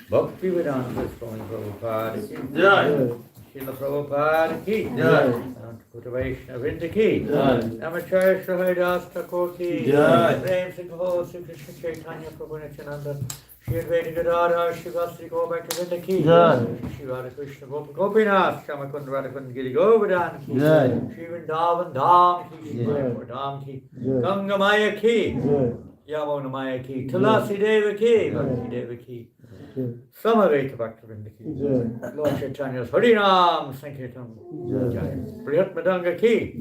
Bhakti Vedanta Swami Prabhupada ki Jai. Srila Prabhupada ki Jai. Ananta Vaishnava ki Jai. Namacharya Haridas Thakur ki Jai. Prem Singh Sri Krishna Chaitanya Prabhu Nityananda Shri Advaita Gadadhar Shivasri Gopakta ki Jai. Shri Radha Krishna Gopinath Shamakund Radhakund Giri Govardhan ki Jai. Shri Vrindavan Dham ki Shri Mayapur Dham ki Ganga Maya ki Yamuna Maya ki Tulasi Deva ki Bhakti Deva ki Samaveta Bhaktivinoda ki Lord Chaitanya's Harinam Sankirtan Jai. Prihat Madanga ki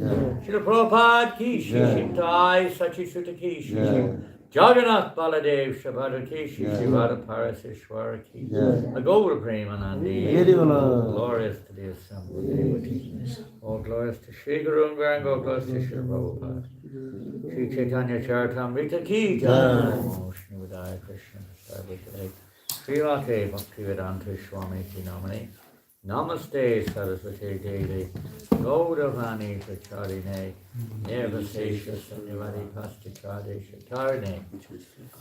Srila Prabhupada ki Shri Shintai Sachi Sutta ki Shri Jagannath Baladev Shabhadra ki Shri Radha Paraseshwara ki Agora Premanandi. Glorious to the assembled devotees. All glorious to Shri Guru and Garanga, all glorious to Shri Prabhupada. Shri Chaitanya Charitamrita ki Jai. Shri Vidaya Krishna Sarvita Sri Radhe Bhakti Vedanta Swami ki Namani Namaste Saraswati Devi Gauravani Pracharine Nirvasesha Sanyavari Pasticade Shatarne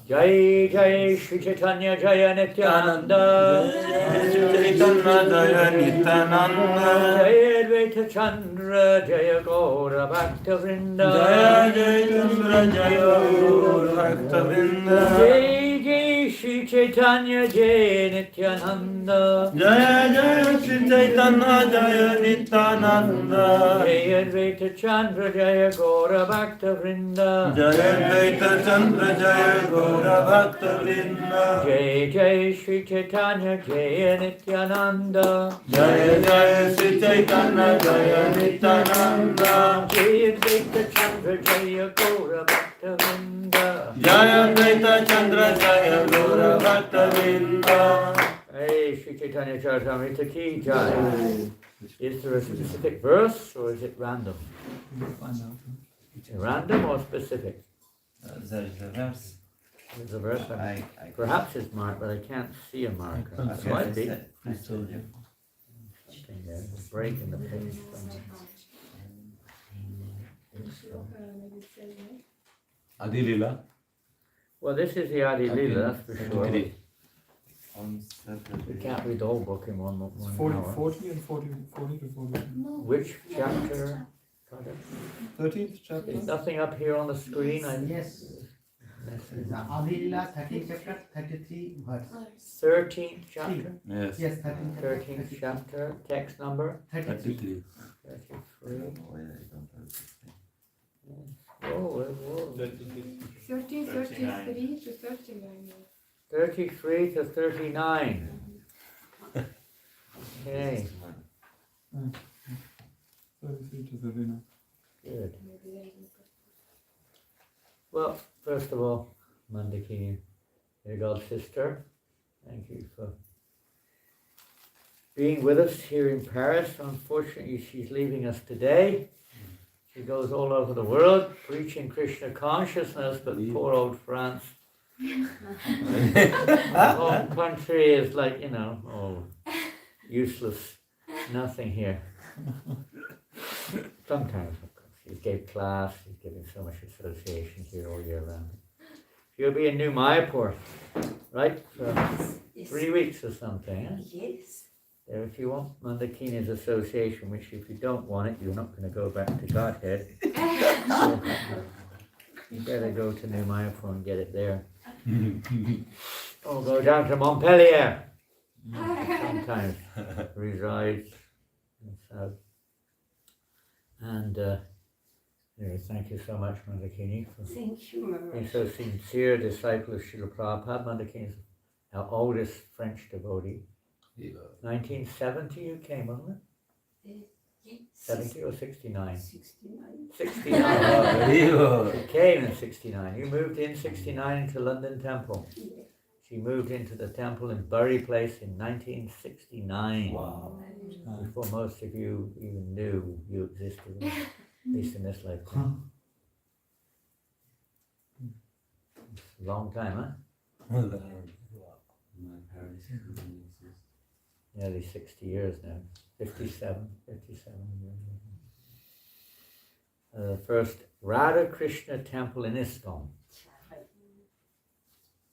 Jai Jai Shri Chaitanya Jaya Nityananda Chaitanya Jaya Nityananda Jai Advaita Chandra Jaya Gaura Bhakta Vrinda Jaya Jaya Chandra Jaya Guru Bhakta Vrinda Jai Jai Shri Chaitanya Jaya Nityananda Jaya Jaya Shri Chaitanya Jaya Nityananda Jai Advaita Chandra Jaya Gaura Bhakta Vrinda Jaya Advaita Chandra Jaya Guru Bhakta Vrinda Jai Jai Shri Chaitanya Jaya Nityananda Jaya Jaya Shri Chaitanya Jaya Nityananda Jai Advaita Chandra Jaya Gaura Bhakta Vrinda Jaya Advaita Chandra Jaya Guru Bhakta Vrinda Hey, Shri Chaitanya Charitamrita ki jai. Is there a specific verse or is it random? Random or specific? There is a verse. There's a verse. Perhaps it's marked, but I can't see a marker. It might be. I told you. Something there. There's a break in the page. Adi Lila. Well, this is the Adi Lila, that's for sure. We On Saturday. can't read the whole book in one hour. 40 and 40 to 40. Which chapter? 13th chapter. There's nothing up here on the screen. Yes. The Avila 13th chapter, 33 verse. 13th chapter. Yes. Yes, 13th chapter. 13th chapter. Text number 33. 33. Why I don't understand. Whoa. 13, 33 to 39. 33 to 39. Okay, 33 to 39. good. Well, first of all, Mandakini, your God sister, thank you for being with us here in Paris. Unfortunately, she's leaving us today. She goes all over the world preaching Krishna consciousness, but poor old France. The whole country is like, useless, nothing here. Sometimes, of course, she gave class, she's giving so much association here all year round. She'll be in New Mayapur, right, for 3 weeks or something, eh? Yes. There, if you want Mandakini's association, which if you don't want it, you're not going to go back to Godhead. So, you better go to New Mayapur and get it there. Or go down to Montpellier. Sometimes resides in the south. And anyway, thank you so much, Mandakini, for Thank you, being Maharaj. so sincere disciple of Srila Prabhupada. Mandakini is our oldest French devotee. 1970 you came, wasn't it? 70 or 69? 69. 69. Very good. She came in 69. You moved in 69 into London Temple. Yes. She moved into the temple in Bury Place in 1969. Wow. Before most of you even knew you existed, at least in this lifetime. It's a long time, huh? My parents couldn't exist. Nearly 60 years now. 57 years. The first Radha Krishna temple in ISKCON,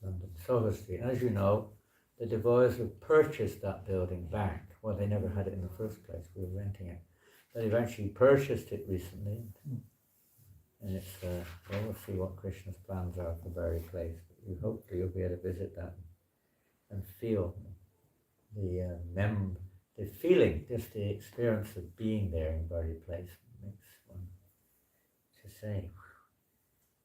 London, Soho Street. As you know, the devotees have purchased that building back. Well, they never had it in the first place. We were renting it. But they've actually purchased it recently. And it's, we'll see what Krishna's plans are for Bury Place. But hopefully you'll be able to visit that and feel the feeling, just the experience of being there in Bury Place makes one to say,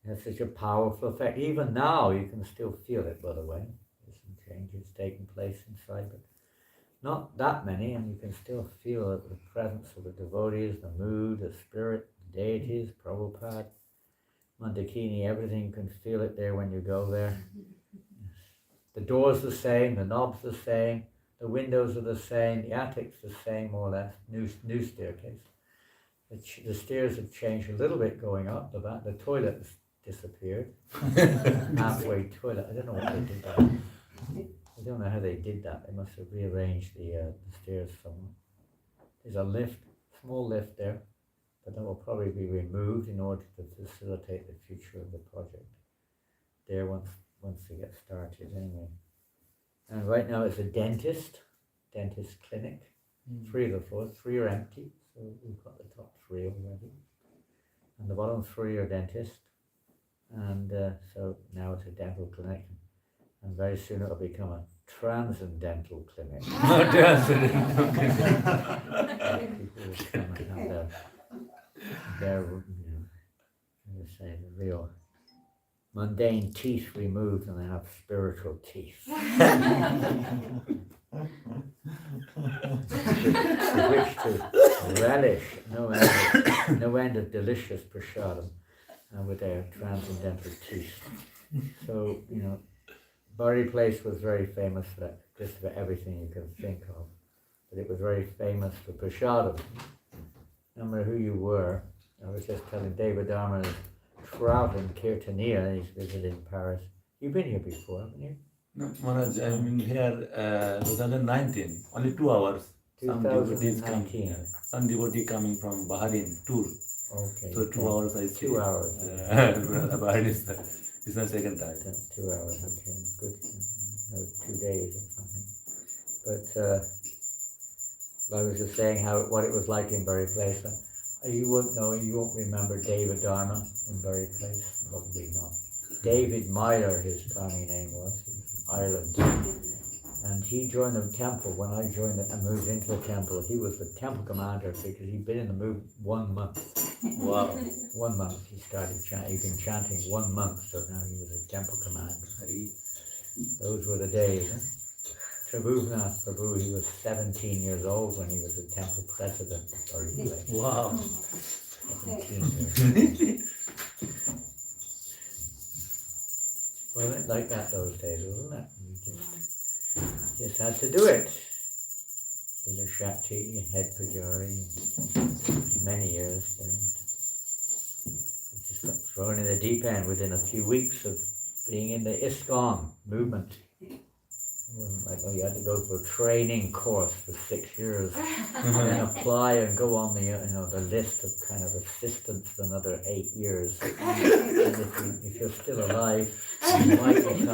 it has such a powerful effect. Even now you can still feel it, by the way. There's some changes taking place inside, but not that many, and you can still feel the presence of the devotees, the mood, the spirit, the deities, Prabhupada, Mandakini, everything. You can feel it there when you go there. The door's the same, the knob's the same, the windows are the same, the attic's the same, more or less. New staircase. The stairs have changed a little bit going up. The toilet has disappeared. Halfway toilet. I don't know what they did that. I don't know how they did that. They must have rearranged the stairs somewhat. is a lift, small lift there, but that will probably be removed in order to facilitate the future of the project. There once they get started anyway. And right now it's a dentist clinic. 3 of the floors, 3 are empty, so we've got the top 3 already. And the bottom 3 are dentists. And so now it's a dental clinic. And very soon it'll become a transcendental clinic. No transcendental clinic. People will come and have their the real mundane teeth removed, and they have spiritual teeth. With which to relish no end of delicious prasadam with their transcendental teeth. So, Bury Place was very famous for that, just about everything you can think of. But it was very famous for prasadam. No matter who you were, I was just telling David Dharma is traveling Kirtania, and he's visited Paris. You've been here before, haven't you? No, Maharaj, I've been here 2019, only 2 hours. Some devotees come. 2019. Some devotee coming from Bahrain tour. Okay. So 2 hours I stay. 2 hours. Bahrain is my second time. 2 hours, okay, good. That was 2 days or something. But I was just saying what it was like in Bury Place. You won't know, you won't remember David Dharma in Bury Place, probably not. David Myler, his Connie name was, he was from Ireland. And he joined the temple. When I joined it and moved into the temple, he was the temple commander because he'd been in the move 1 month. Wow. 1 month he started chanting. He'd been chanting 1 month, so now he was a temple commander. Those were the days. Tribhunath Prabhu, he was 17 years old when he was the temple president of Bury Place. Wow. 17 years. Well, it like that those days, wasn't it? You just had to do it. Lila Shakti, head pujari, many years there. He just got thrown in the deep end within a few weeks of being in the ISKCON movement. It wasn't like, you had to go through a training course for 6 years and then apply and go on the the list of kind of assistants for another 8 years. And if you're still alive, you might become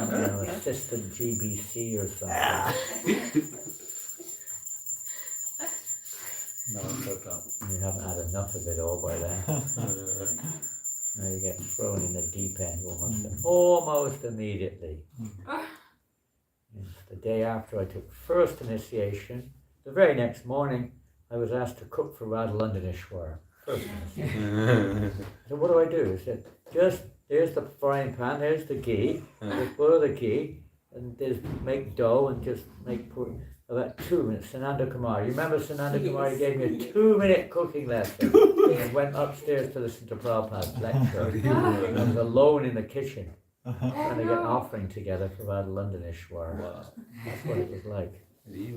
assistant GBC or something. No, so tough. You haven't had enough of it all by then. Now you get thrown in the deep end almost immediately. Yes, the day after I took first initiation, the very next morning, I was asked to cook for Radha Londonishwar. First initiation. So what do? He said, there's the frying pan, there's the ghee, just boil the ghee, and just make dough and just make about 2 minutes. Sananda Kumar, you remember Sananda Kumar? He gave me a 2-minute cooking lesson and went upstairs to listen to Prabhupada's lecture. I was alone in the kitchen. Trying to get an offering together for Radha Londonishwar. Wow. That's what it was like. You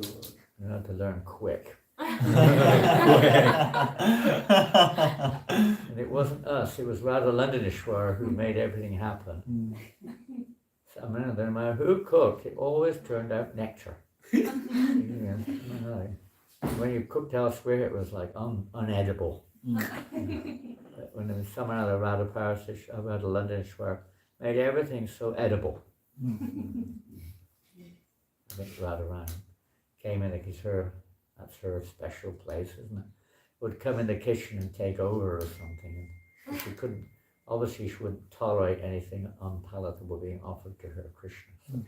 had to learn quick. And it wasn't us, it was Radha Londonishwar who made everything happen. So, no matter who cooked, it always turned out nectar. When you cooked elsewhere, it was like unedible. But when there was someone out of Radha Londonishwar, made everything so edible. I think Radharani came in because that's her special place, isn't it? Would come in the kitchen and take over or something. And she obviously she wouldn't tolerate anything unpalatable being offered to her Krishna. So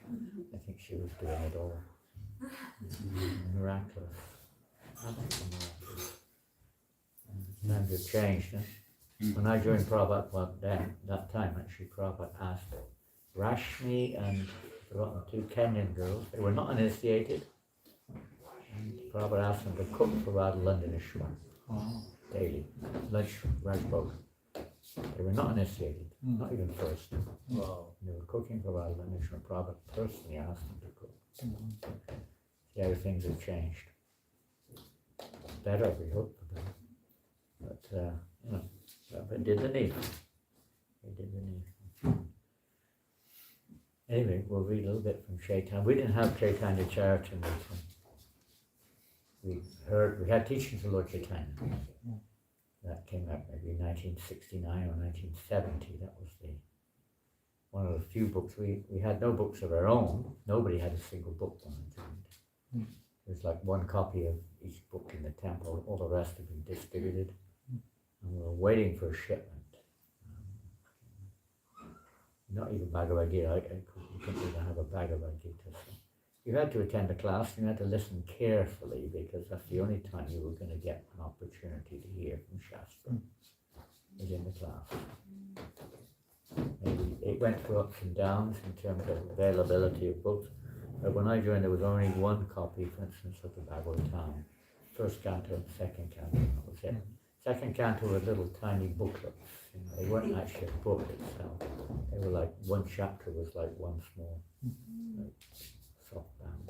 I think she was doing it all. Miraculous. Absolutely miraculous. Times have changed, huh? When I joined Prabhupada, that time actually, Prabhupada asked Rashmi and the 2 Kenyan girls, they were not initiated, and Prabhupada asked them to cook for Radha Londonishwar daily, lunch, Rajbog. They were not initiated, not even first. Wow. They were cooking for Radha Londonishwar. Prabhupada personally asked them to cook. See how things have changed. Better, we hope, for them. But, Prabhupada did the needful. He did the needful. Anyway, we'll read a little bit from Chaitanya. We didn't have Chaitanya Charitamrita. we had Teachings of Lord Chaitanya. That came out maybe 1969 or 1970. That was one of the few books. We had no books of our own. Nobody had a single book when I joined. There's like one copy of each book in the temple. All the rest have been distributed. And we were waiting for a shipment. Not even Bhagavad Gita. You couldn't even have a Bhagavad Gita. So you had to attend a class and you had to listen carefully because that's the only time you were going to get an opportunity to hear from Shastra, was in the class. Maybe it went through ups and downs in terms of availability of books, but when I joined there was only one copy, for instance, of the Bhagavatam, first canto and second canto, that was it. Second canto were little tiny booklets, they weren't actually a book itself, they were like, one chapter was like one small like, softbound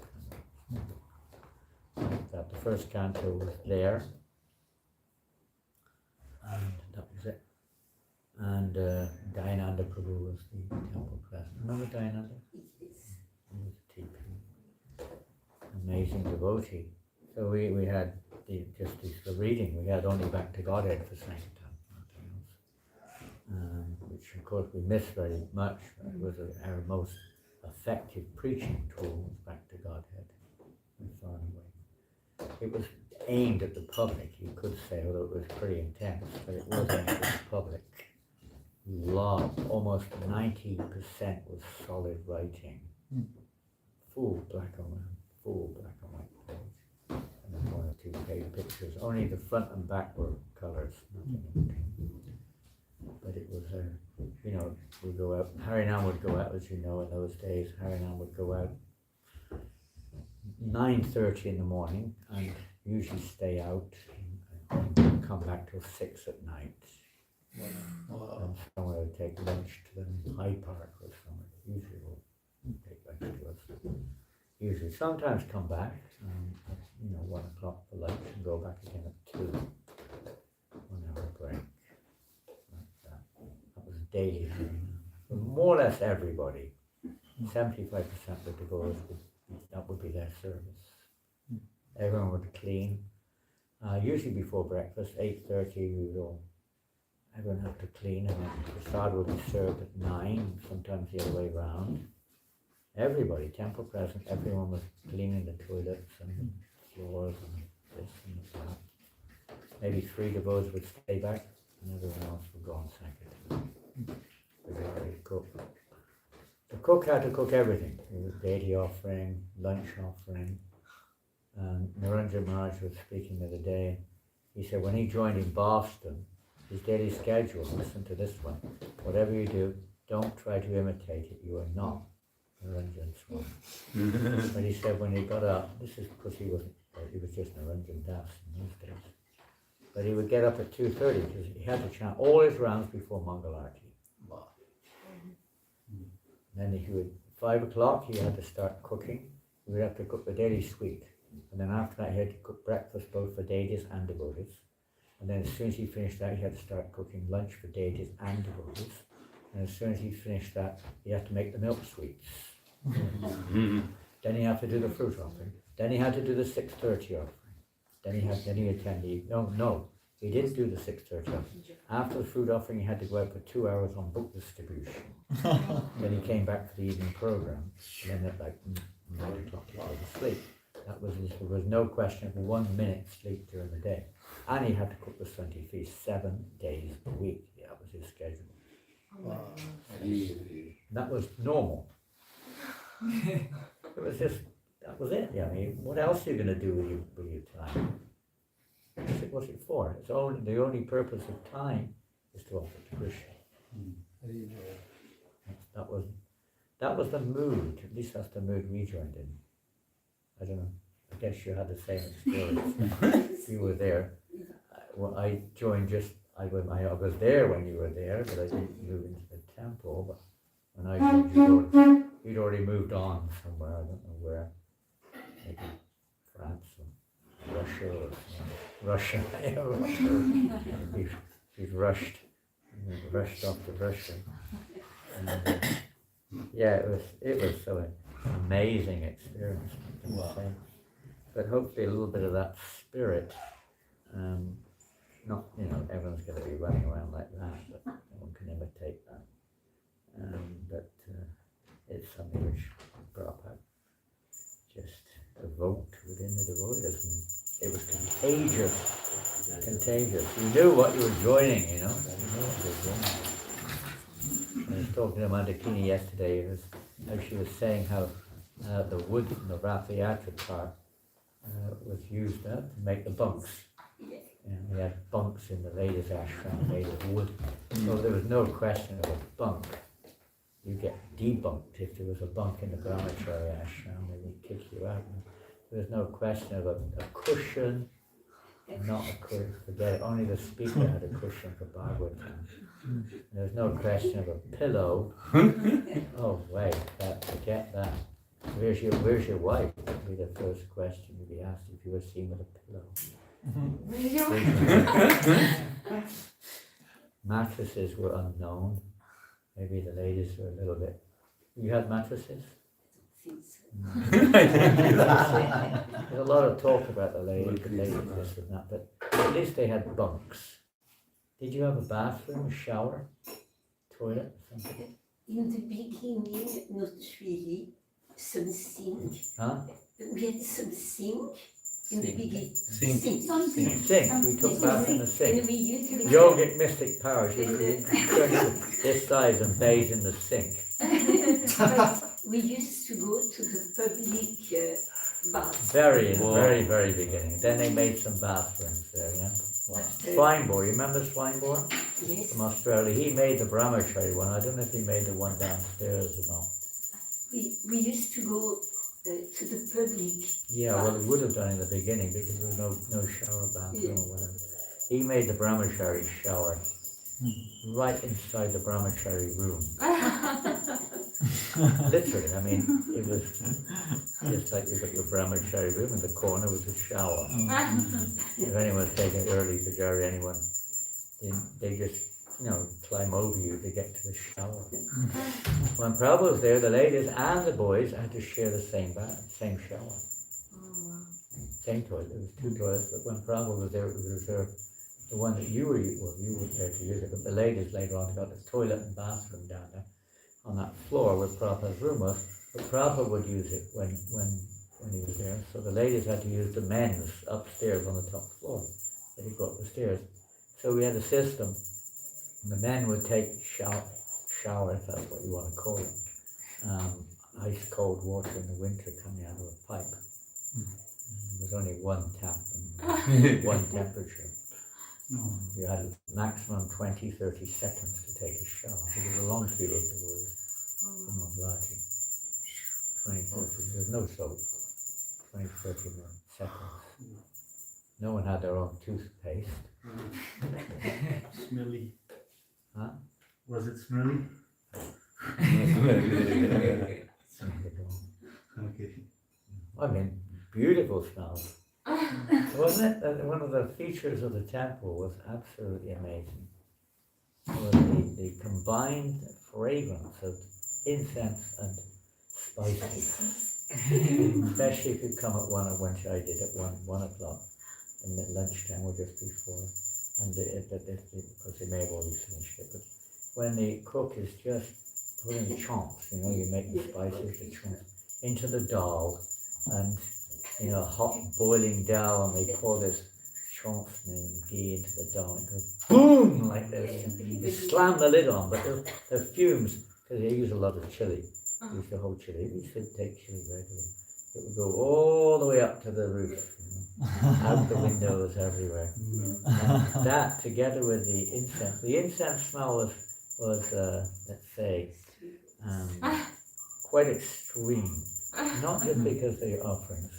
kind of like that. The first canto was there, and that was it. And Dayananda Prabhu was the temple president. Remember Dayananda? He was a TP. Amazing devotee. So we had the reading. We had only Back to Godhead for Sankirtan, nothing else. Which of course we missed very much. It was our most effective preaching tool, was Back to Godhead. Far and away. It was aimed at the public, you could say, although it was pretty intense, but it was aimed at the public. Almost 90% was solid writing, full black and white page, and then 1 or 2 page pictures. Only the front and back were colors, nothing in between. But it was, we go out. Harinam would go out, as you know, in those days. Harinam would go out 9:30 in the morning, and usually stay out and come back till 6 at night. And somewhere would take lunch to them, Hyde Park or somewhere. Usually will take lunch to us. Usually, sometimes come back, at 1 o'clock for lunch and go back again at 2. 1 hour break. Like that. That was daily. More or less everybody. 75% of the devotees that would be their service. Everyone would clean. Usually before breakfast, 8:30 everyone had to clean, and then prasad would be served at 9, sometimes the other way around. Everybody, temple present, everyone was cleaning the toilets and the floors and this and that. Maybe 3 devotees would stay back, and everyone else would go on Sankirtan. The cook had to cook everything. It was deity offering, lunch offering. And Narendra Maharaj was speaking the other day. He said when he joined in Boston, his daily schedule, listen to this one, whatever you do, don't try to imitate it, you are not Narendran Swami. But he said when he got up, this is because he was just Narendran Das in those days, but he would get up at 2:30 because he had to chant all his rounds before Mangalarti. Then he would, 5 o'clock, he had to start cooking. He would have to cook the daily sweet. And then after that, he had to cook breakfast both for deities and devotees. And then as soon as he finished that, he had to start cooking lunch for deities and devotees. And as soon as he finished that, he had to make the milk sweets. Then he had to do the fruit offering. Then he had to do the 6:30 offering. Then he attended. He didn't do the 6:30 offering. After the fruit offering, he had to go out for 2 hours on book distribution. Then he came back for the evening program. And then at like 9 o'clock, he went to sleep. There was no question of 1 minute sleep during the day. And he had to cook the Sunday feast 7 days a week. That was his schedule. Wow. That was normal. It was just, that was it. I mean, what else are you going to do with your time? What's it for? The only purpose of time is to offer to Krishna. That was the mood. At least that's the mood we joined in. I don't know. I guess you had the same experience. You were there. I joined I was there when you were there, but I didn't move into the temple. But when I joined, you'd already moved on somewhere. I don't know where. Maybe France or Russia or Russia. He's rushed off to Russia. And, it was so amazing experience. Wow. but hopefully a little bit of that spirit. Not, everyone's going to be running around like that, but no one can imitate that. But it's something which Prabhupada just evoked within the devotees, and it was contagious. You knew what you were joining, You knew what you were joining. I was talking to Mandakini yesterday, how she was saying how the wood in the Rathayatra car was used to make the bunks. And we had bunks in the ladies' ashram made of wood. So there was no question of a bunk. You get debunked if there was a bunk in the Brahmachari ashram, they would kick you out. There was no question of a cushion, not a cushion, forget it. Only the speaker had a cushion for Bhagavatam. There was no question of a pillow. Oh wait, forget that. Where's your wife? That would be the first question you'd be asked if you were seen with a pillow. Mattresses were unknown. Maybe the ladies were a little bit. You had mattresses? There's a lot of talk about the ladies, this and that, but at least they had bunks. Did you have a bathroom, shower, toilet, something? In the beginning, not really. Some sink. Huh? We had some sink in the beginning. Sink. Sink. We took bath in the And sink. we usually Yogic mystic powers. You turn this size and bathe in the sink. we used to go to the public bath. Very beginning. Then they made some bathrooms there, yeah. Wow. Swineboard, you remember Swineboard? Yes. From Australia. He made the Brahmachari one. I don't know if he made the one downstairs or not. We used to go to the public. Yeah, well, he would have done in the beginning because there was no shower bathroom or whatever. He made the Brahmachari shower right inside the Brahmachari room. Literally, I mean, it was just like you've got your Brahmachari room, in the corner was a shower. If anyone's taking early Pujari, they just, climb over you to get to the shower. When Prabhupada was there, the ladies and the boys had to share the same same shower. Same toilet. There was two toilets, but when Prabhupada was there, it was reserved. The one that you were there to use it, but the ladies later on got the toilet and bathroom down there on that floor where Prabhupada's room was. But Prabhupada would use it when he was there. So the ladies had to use the men's upstairs on the top floor. They would go up the stairs. So we had a system. The men would take shower, if that's what you want to call it. Ice cold water in the winter coming out of a pipe. There was only one tap and one temperature. You had a maximum 20-30 seconds to take a shower. There was a long period there was from Oblati. 20-30, there's no soap. 20-30 seconds. No one had their own toothpaste. Smelly. Huh? Was it smelly? Okay. I mean, beautiful smells. Wasn't it? One of the features of the temple was absolutely amazing. Was the combined fragrance of incense and spices. Especially if you come at one I did at 1 o'clock in the lunchtime or just before. And because they may have already finished it, but when the cook is just putting chunks, you make the spices, the chunks, into the dal, and hot boiling dal, and they pour this chunks and ghee into the dal, and it goes boom like this. You slam the lid on, but the fumes, because they use a lot of chili, use the whole chili. We should take chili regularly. It would go all the way up to the roof. Out the windows everywhere. And that, together with the incense smell was let's say, quite extreme. Not just because they're offerings.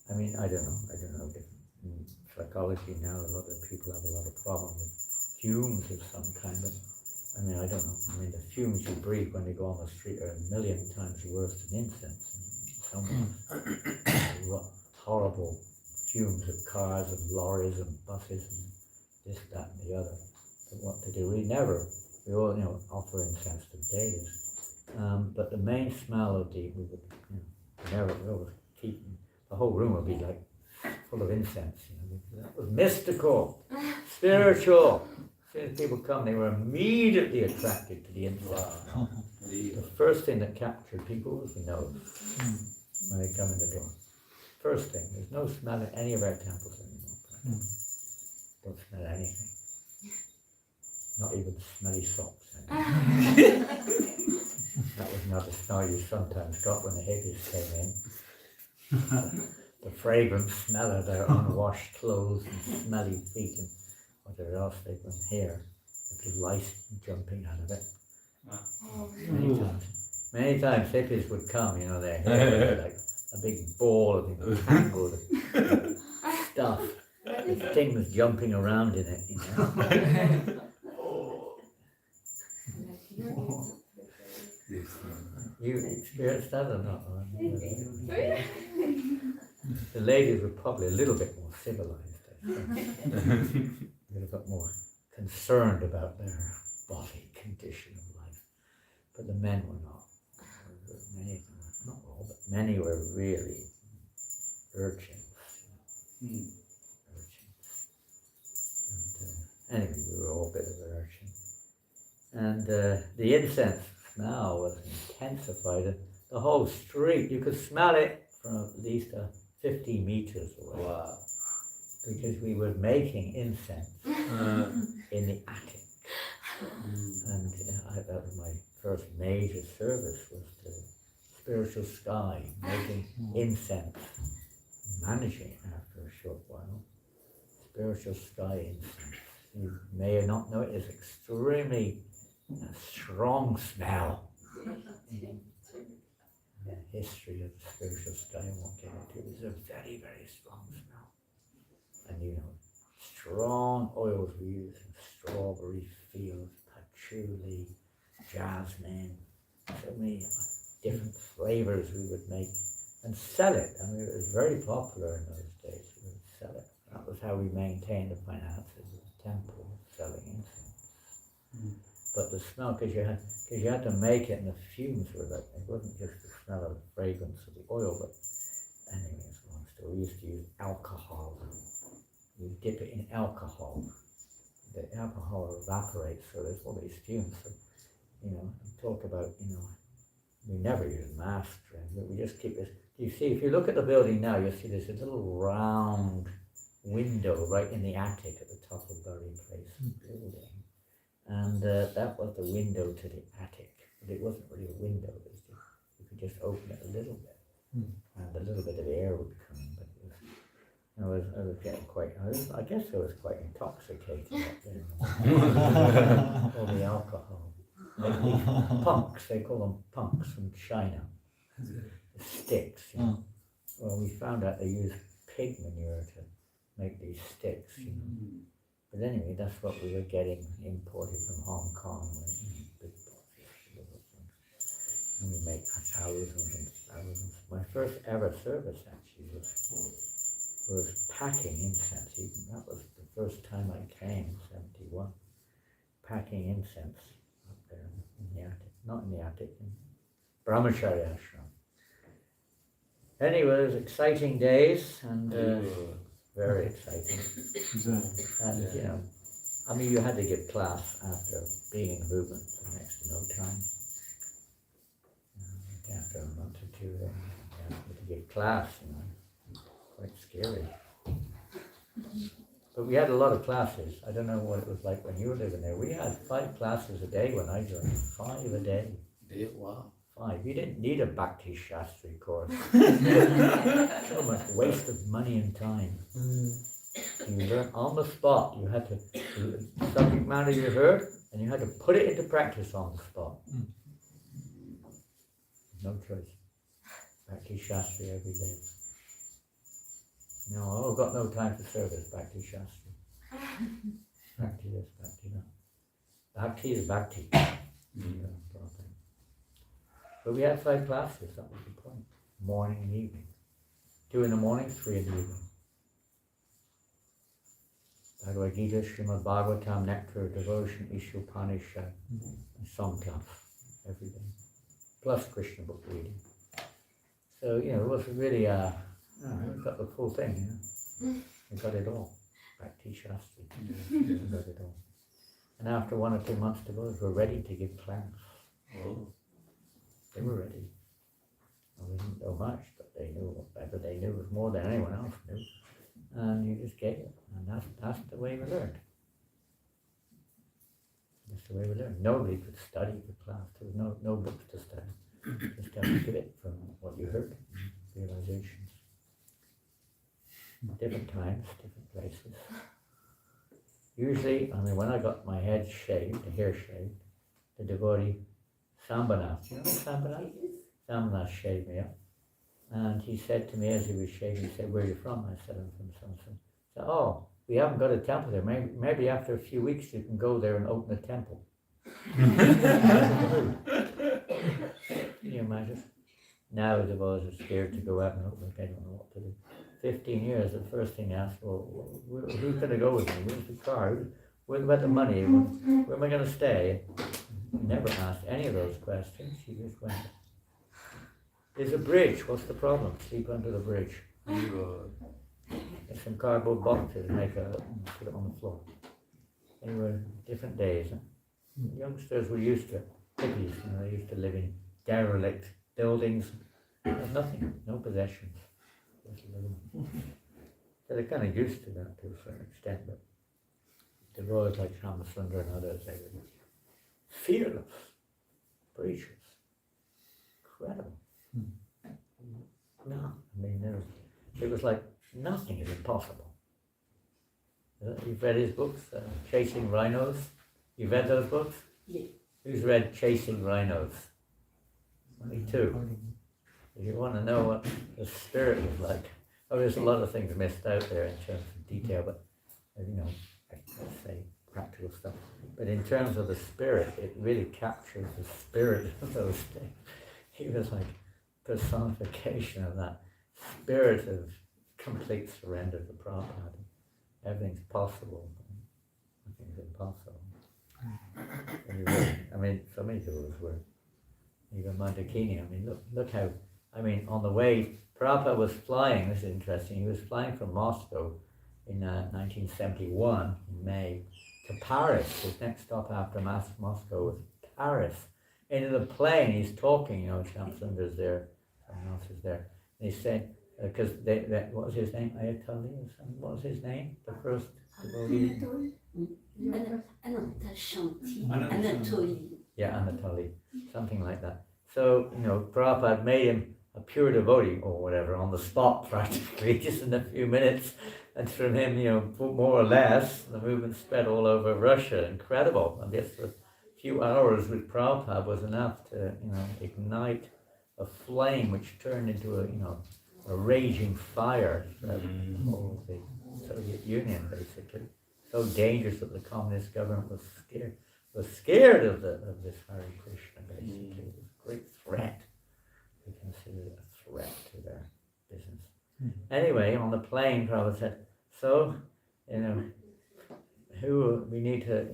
I mean, I don't know. In psychology now, a lot of people have a lot of problem with fumes of some kind of. I mean, I don't know. I mean, the fumes you breathe when you go on the street are a million times worse than incense. Some horrible fumes of cars and lorries and buses and this, that, and the other. But what to do? We all, offer incense to deities. But the main smell of we would never keep. The whole room would be like full of incense. You know, that was mystical, spiritual. As soon as people come, they were immediately attracted to the incense. The first thing that captured people was the nose when they come in the door. First thing, there's no smell in any of our temples anymore. Don't smell anything. Not even smelly socks anymore. That was not the smell you sometimes got when the hippies came in. The fragrant smell of their unwashed clothes and smelly feet and whatever else they've done here, with the lice jumping out of it. Many times hippies would come, you know, their hair would be like a big ball of tangled stuff, with things jumping around in it, you know. You experienced that or not? The ladies were probably a little bit more civilized, I think. A little bit more concerned about their body condition of life. But the men were not. Many of them were, not all, but many were really urchins. Urchins. And anyway, we were all a bit of an urchin. And the incense smell was intensified. The whole street, you could smell it from at least 50 meters away. Wow. Because we were making incense in the attic. And that was my first major service, was the spiritual sky, making incense, managing it after a short while. Spiritual sky incense. You may not know it is extremely strong smell. The history of the spiritual sky I won't get into. It's a very, very strong smell. And you know, strong oils we use in strawberry fields, patchouli, jasmine, so many different flavors we would make and sell it. I mean, it was very popular in those days. We would sell it. That was how we maintained the finances of the temple, selling incense. But the smell, because you had to make it, and the fumes were like, it wasn't just the smell of the fragrance of the oil, but anyway, it's a long story. We used to use alcohol. You dip it in alcohol. The alcohol evaporates, so there's all these fumes. So, you know, talk about, you know, we never use masks, but we just keep this. You see, if you look at the building now, you'll see there's a little round window right in the attic at the top of Bury Place building. And that was the window to the attic. But it wasn't really a window, it was just, you could just open it a little bit. And a little bit of air would come in, but it was, I was getting quite, I guess I was quite intoxicated up there. All the alcohol. These punks, they call them punks from China. The sticks, you know. Well, we found out they use pig manure to make these sticks, you know. But anyway, that's what we were getting imported from Hong Kong, like, big boxes. And we make thousands and thousands. My first ever service actually was packing incense. Even that was the first time I came, 71. Packing incense up there in the attic. Not in the attic, in Brahmachari ashram. Anyway, it was exciting days, and very exciting. And you know, I mean, you had to give class after being in the movement for next to no time. After a month or two, you had to give class, you know, quite scary. But we had a lot of classes. I don't know what it was like when you were living there. We had 5 classes a day when I joined. 5 a day. Wow. 5. You didn't need a Bhakti Shastri course. So much waste of money and time. You learned on the spot. You had to, the subject matter you heard, and you had to put it into practice on the spot. No choice. Bhakti Shastri every day. No, I've got no time for service, Bhakti Shastri. Bhakti this, Bhakti that. Bhakti is Bhakti. But we had 5 classes, that was the point. Morning and evening. 2 in the morning, 3 in the evening. Bhagavad Gita, Srimad Bhagavatam, Nectar, Devotion, Ishopanishad, and Song class every day. Plus Krishna book reading. So, you know, it was really No, we got the full thing, we got it all. Bhakti Shastri. We got it all. And after 1 or 2 months devotees were ready to give plants. Oh. They were ready. And we didn't know much, but they knew whatever they knew was more than anyone else knew. And you just gave it. And that's the way we learned. That's the way we learned. Nobody could study the class. There was no books to study. Just have to give it from what you heard, realizations. Different times, different places. Usually, when I got my head shaved, the hair shaved, the devotee Sambanath, you know Sambanath? Sambanath shaved me up. And he said to me as he was shaving, he said, "Where are you from?" I said, "I'm from so-and-so." He said, "Oh, we haven't got a temple there. Maybe after a few weeks you can go there and open a temple." Can you imagine? Now the devotees are scared to go out and open it. They don't know what to do. 15 years, the first thing I asked, well, who's going to go with me? Where's the car? Where about the money? Where am I going to stay? Never asked any of those questions. She just went. There's a bridge. What's the problem? Sleep under the bridge. Get some cardboard boxes and put it on the floor. They were different days. Huh? Youngsters were used to hippies. They used to live in derelict buildings. There's nothing, no possessions. Just living. So they're kind of used to that to a certain extent, but the royals like Shamsundar and others, they were fearless, preachers, incredible. No, it was like nothing is impossible. You've read his books, Chasing Rhinos? You've read those books? Yeah. Who's read Chasing Rhinos? Only 2. If you want to know what the spirit was like, there's a lot of things missed out there in terms of detail, but let's say practical stuff. But in terms of the spirit, it really captures the spirit of those things. He was like personification of that spirit of complete surrender to Prabhupada. Everything's possible, nothing's impossible. So many people were. Even Mandakini, look how, on the way, Prabhupada was flying, this is interesting, he was flying from Moscow in 1971, in May, to Paris. His next stop after Moscow was Paris. Into the plane, he's talking, Shamsundar's there, someone else is there. And he said, because what was his name? Ayatollah or something? What was his name? The first devotee? Anatoly. Yeah, Anatoly, something like that. So, Prabhupada made him a pure devotee or whatever on the spot practically, just in a few minutes. And from him, more or less, the movement spread all over Russia. Incredible. And just a few hours with Prabhupada was enough to, ignite a flame which turned into a raging fire throughout the whole of the Soviet Union, basically. So dangerous that the communist government was scared of this Hare Krishna, basically. It was a great threat. They considered it a threat to their business. Anyway, on the plane, Prabhupada said, so, who we need to,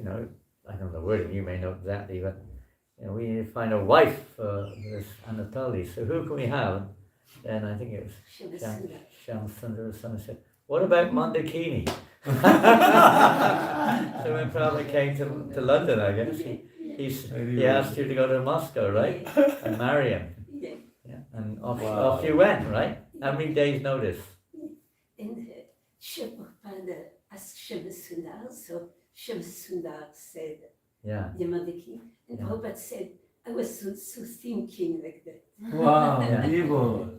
I don't know the wording, you may know exactly, but, we need to find a wife for this Anatoly. So who can we have? And I think it was Shamsundar or someone said, what about Mandakini? So when Prabhupada came to London, I guess, he asked you to go to Moscow, right? And marry him. Yeah. And off you went, right? How many days' notice? And Prabhupada asked Shamsundar, so Shamsundar said, Yamadaki, and Prabhupada said, I was so thinking like that. Wow, evil.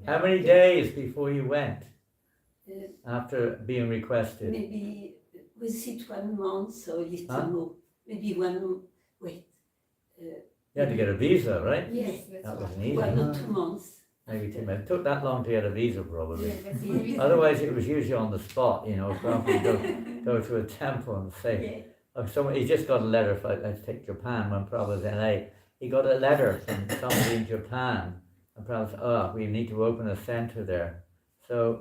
How many days before you went? After being requested? Maybe, was it 1 month or a little more? Maybe 1 month. Wait. You had to get a visa, right? Yes. That wasn't easy. 1 or 2 months. Maybe 2 months. It took that long to get a visa, probably. Yeah, Otherwise, it was usually on the spot, Prabhupada go to a temple and say, he just got a letter, let's take Japan, when Prabhupada was in LA. He got a letter from somebody in Japan, and Prabhupada said, we need to open a center there. So,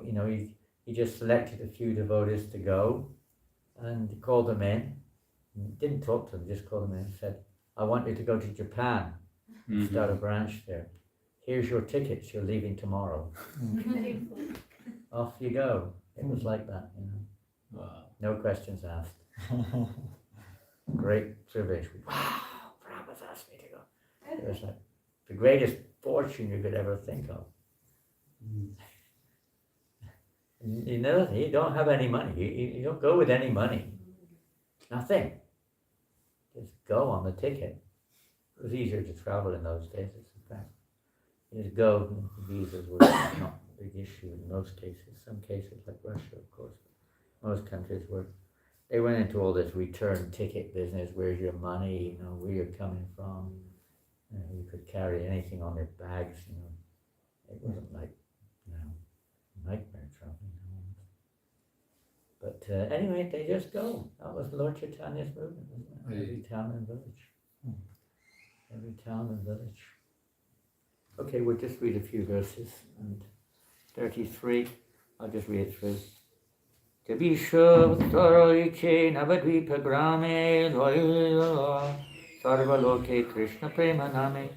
he just selected a few devotees to go, and called them in. Didn't talk to them, just called them in and said, I want you to go to Japan and start a branch there. here's your tickets, you're leaving tomorrow. Off you go. It was like that, you know. Wow. No questions asked. Great privilege. Wow, Prabhupada asked me to go. It was like the greatest fortune you could ever think of. You know, you don't have any money. You don't go with any money. Nothing. Just go on the ticket. It was easier to travel in those days, in fact. You just go, visas were not a big issue in most cases. Some cases, like Russia, of course. Most countries were. They went into all this return ticket business. Where's your money? You know, where you're coming from. You know, you could carry anything on your bags. You know, it wasn't like, you know, nightmare traveling. But anyway, they just go. That was Lord Chaitanya's movement, wasn't it? Every town and village. Every town and village. Okay, we'll just read a few verses. And 33, I'll just read it through. Jabisha Uttaraike Navadvipa Grame Sarva Loke Krishna Prema Name.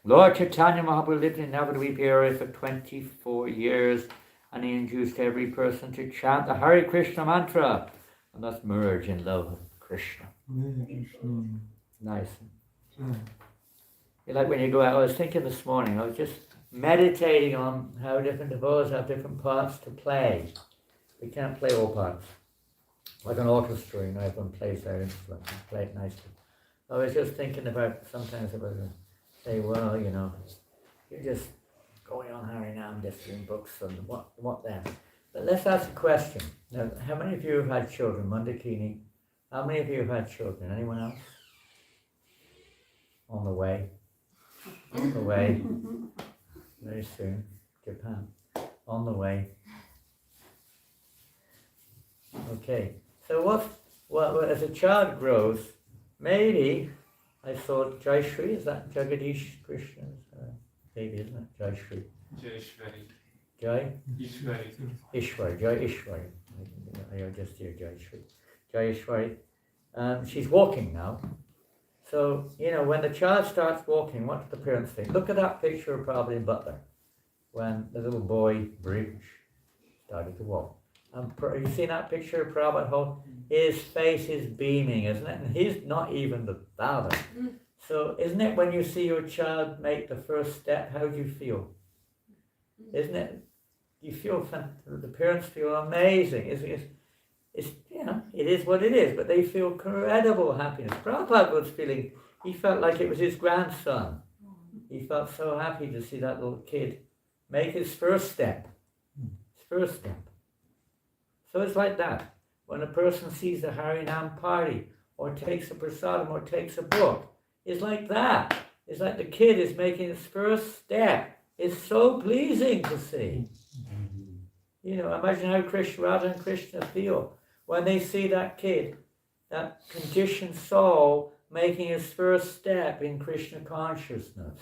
Lord Chaitanya Mahaprabhu lived in Navadvipa area for 24 years, and he induced every person to chant the Hare Krishna mantra and thus merge in love of Krishna. Nice. Like when you go out, I was thinking this morning, I was just meditating on how different devotees have different parts to play. We can't play all parts. Like an orchestra, you know, everyone plays their instrument and play it nicely. I was just thinking about, sometimes I was say, well, you know, you're just going on Harinam, just doing books and what then? But let's ask a question. Now, how many of you have had children? Mandakini, how many of you have had children? Anyone else? On the way. On the way. Very soon. Japan. On the way. Okay. So what as a child grows, maybe I thought Jayashri, is that Jagadish Krishna's baby, isn't it? Jayashri. Jai? Ishwari. Jai Ishwari. I just hear Jayashri. Jayashwari. She's walking now. So, you know, when the child starts walking, what do the parents think? Look at that picture of Prabhupada in Butler, when the little boy, Brish, started to walk. You've seen that picture of Prabhupada? His face is beaming, isn't it? And he's not even the father. So, isn't it when you see your child make the first step, how do you feel? Isn't it? You feel, the parents feel amazing. It's, you know, it is what it is, but they feel incredible happiness. Prabhupada was feeling, he felt like it was his grandson. He felt so happy to see that little kid make his first step. His first step. So it's like that. When a person sees the Harinam party, or takes a prasadam, or takes a book, it's like that. It's like the kid is making his first step. It's so pleasing to see. You know, imagine how Radha and Krishna feel when they see that kid, that conditioned soul, making his first step in Krishna consciousness.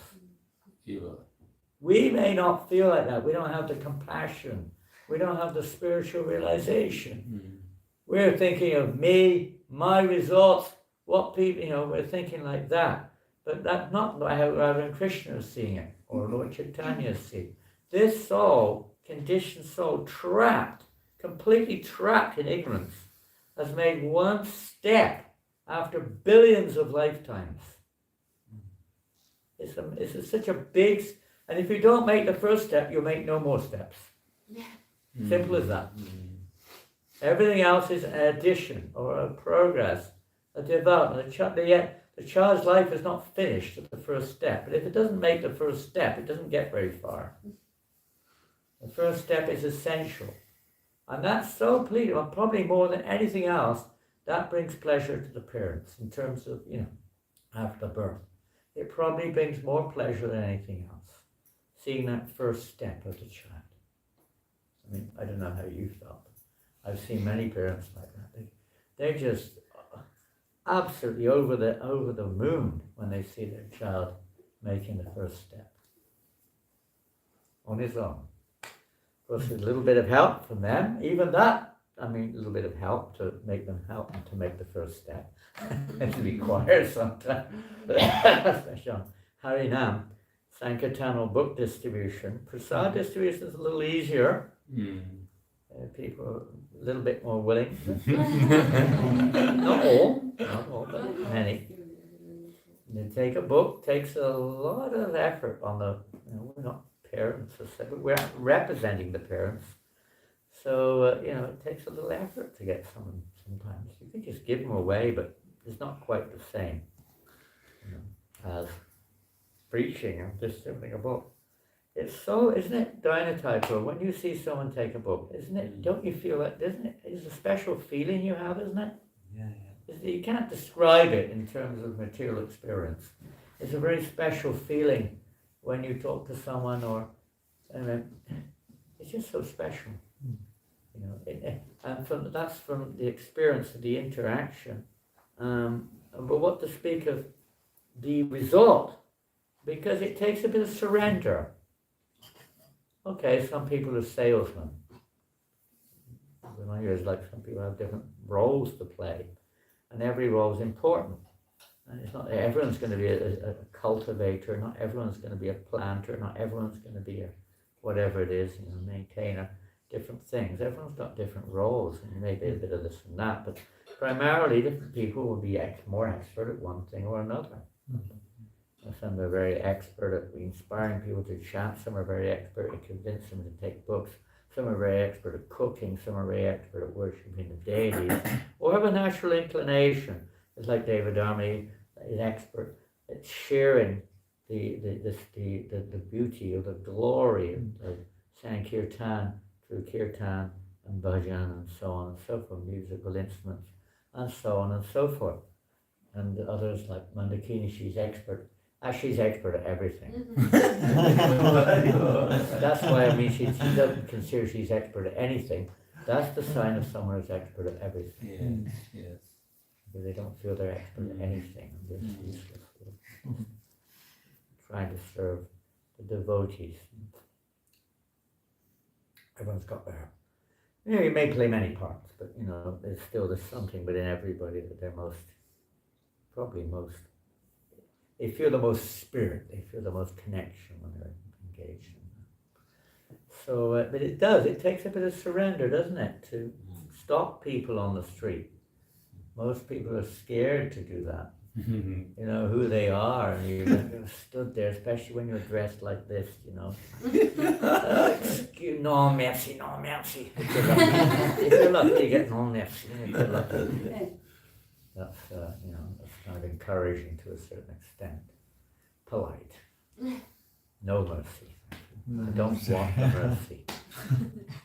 We may not feel like that. We don't have the compassion. We don't have the spiritual realization. We're thinking of me, my results, what people, you know, we're thinking like that. But that's not how Radha and Krishna is seeing it, or Lord Chaitanya is seeing it. This soul, conditioned soul, trapped, completely trapped in ignorance, has made one step after billions of lifetimes. It's such a big, and if you don't make the first step, you'll make no more steps. Simple as that. Everything else is an addition or a progress, a development. The child's life is not finished at the first step, but if it doesn't make the first step, it doesn't get very far. The first step is essential. And that's so pleasing, well, probably more than anything else, that brings pleasure to the parents in terms of, you know, after birth. It probably brings more pleasure than anything else, seeing that first step of the child. I mean, I don't know how you felt. I've seen many parents like that. They're just absolutely over the moon when they see their child making the first step on his own. Of course, a little bit of help from them, even that, I mean, a little bit of help to make them help them to make the first step. It's required sometimes, especially on Harinam. Sankirtan or book distribution. Prasad distribution is a little easier. Mm. People are a little bit more willing. Not all, but many. And to take a book takes a lot of effort on the, we're not parents, but we're representing the parents. So, it takes a little effort to get someone sometimes. You can just give them away, but it's not quite the same as preaching or distributing a book. It's so, isn't it, Dynatite, when you see someone take a book, isn't it, don't you feel that, isn't it, it's a special feeling you have, isn't it? Yeah. You can't describe it in terms of material experience. It's a very special feeling when you talk to someone, it's just so special. And that's from the experience of the interaction. But what to speak of the result, because it takes a bit of surrender. Okay, some people are salesmen. It's like some people have different roles to play, and every role is important. And it's not everyone's going to be a cultivator, not everyone's going to be a planter, not everyone's going to be a whatever it is, maintainer. Different things. Everyone's got different roles, and maybe a bit of this and that, but primarily different people will be more expert at one thing or another. Some are very expert at inspiring people to chant, some are very expert at convincing them to take books, some are very expert at cooking, some are very expert at worshipping the deities, or have a natural inclination. It's like David Army is expert at sharing the beauty or the glory of Sankirtan through kirtan and bhajan and so on and so forth, musical instruments and so on and so forth. And others like Mandakini, she's expert at everything. That's why she doesn't consider she's expert at anything. That's the sign of someone who's expert at everything. Yes. Because they don't feel they're expert at anything. They're useless. Trying to serve the devotees. Everyone's got their, you may play many parts, but there's something within everybody that they're they feel the most spirit, they feel the most connection when they're engaged in that. So, but it takes a bit of surrender, doesn't it, to stop people on the street. Most people are scared to do that. Who they are, and you're stood there, especially when you're dressed like this, no merci, no merci. If you're lucky, you get no merci. If you're lucky, that's that's kind of encouraging to a certain extent. Polite. No mercy. I don't want the mercy.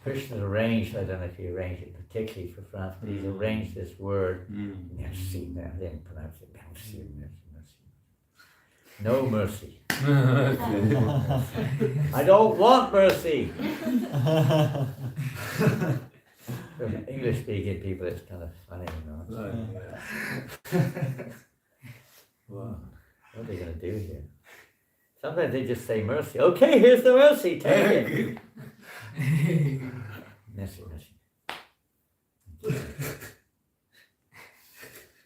Krishna's arranged, I don't know if he arranged it particularly for France, but he's arranged this word, merci, they didn't pronounce it, merci, no mercy. I don't want mercy. For English speaking people, it's kind of funny, Wow. What are they going to do here? Sometimes they just say mercy. Okay, here's the mercy, take it. Mercy.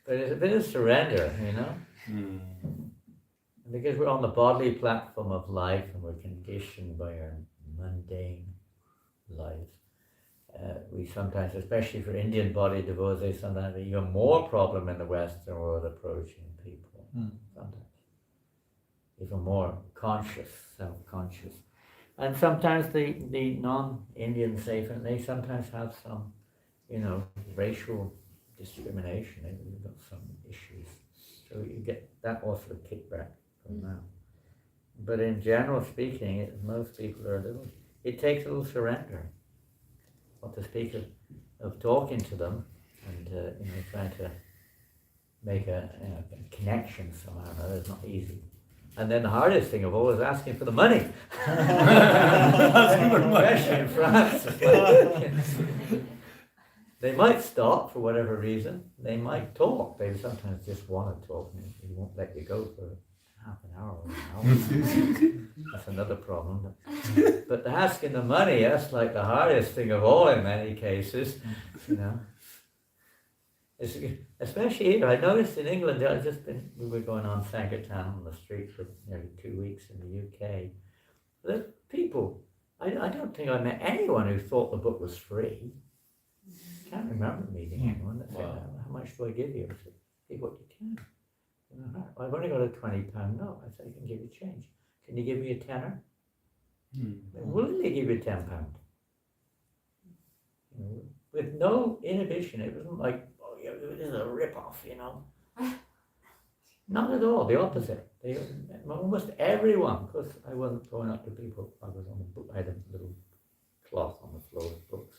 But it's a bit of surrender, Because we're on the bodily platform of life and we're conditioned by our mundane lives. We sometimes, especially for Indian body devotees, sometimes have even more problem in the Western world approaching people. Sometimes. Even more conscious, self-conscious. And sometimes the non-Indian Safe, they sometimes have some, racial discrimination. They've got some issues. So you get that also a kickback from that. But in general speaking, most people are it takes a little surrender. What to speak of talking to them and, trying to make a connection somehow. It's not easy. And then the hardest thing of all is asking for the money. Especially in France. They might stop for whatever reason. They might talk. They sometimes just want to talk, and they won't let you go for half an hour or an hour. That's another problem. But asking the money, that's like the hardest thing of all in many cases. Especially here, I noticed in England, we were going on Sankirtan on the street for nearly 2 weeks in the UK. The people, I don't think I met anyone who thought the book was free. Can't remember meeting anyone that said, Wow. how much do I give you? I said, give what you can. I've only got a £20 note. I said, I can give you change. Can you give me a tenner? They willingly give you £10. You know, with no inhibition. It wasn't like, oh yeah, this is a rip-off, you know. Not at all, the opposite. Almost everyone, because I wasn't throwing up to people, I was on the book, I had a little cloth on the floor with books.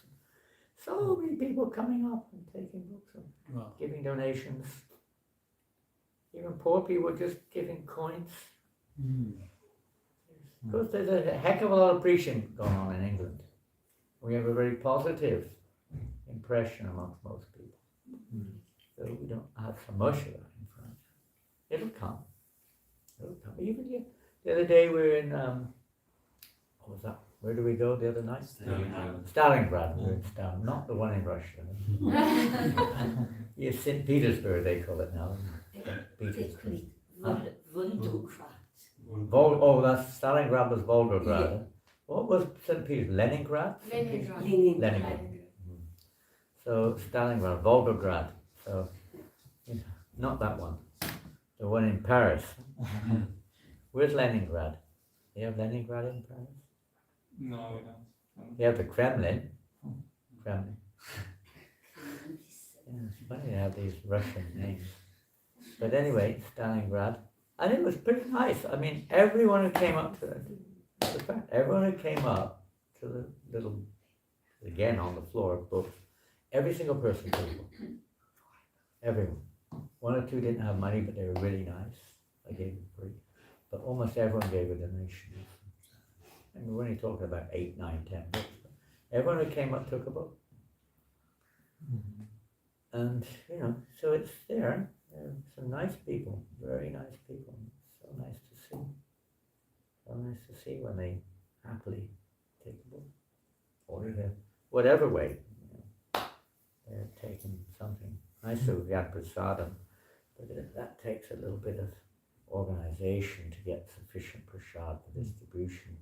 So many people coming up and taking books and giving donations. Even poor people just giving coins. Because there's a heck of a lot of preaching going on in England. We have a very positive impression amongst most people. So we don't have so much of that in France. It'll come. It'll come. Even the other day we were in, what was that? Where did we go the other night? Stalingrad. We were in Stalin, not the one in Russia. Yeah, St. Petersburg, they call it now. Petersburg. Volgograd. That's Stalingrad was Volgograd. Yeah. What was St. Petersburg? Leningrad? Leningrad. So Stalingrad, Volgograd. So not that one. The one in Paris. Where's Leningrad? Do you have Leningrad in Paris? No, we don't. You have the Kremlin. Kremlin. Yeah, it's funny they have these Russian names. But anyway, Stalingrad. And it was pretty nice. I mean, everyone who came up to everyone who came up to the little, again on the floor of books, every single person gave a book. Everyone. One or two didn't have money, but they were really nice. I gave them free. But almost everyone gave a donation. And we're only talking about 8, 9, 10 books. Everyone who came up took a book. And, you know, so it's there. They're some nice people, very nice people. So nice to see. So nice to see when they happily take a book. Or in a whatever way, you know, they're taking something. Nice to get prasadam, but that takes a little bit of organization to get sufficient prasad for distribution.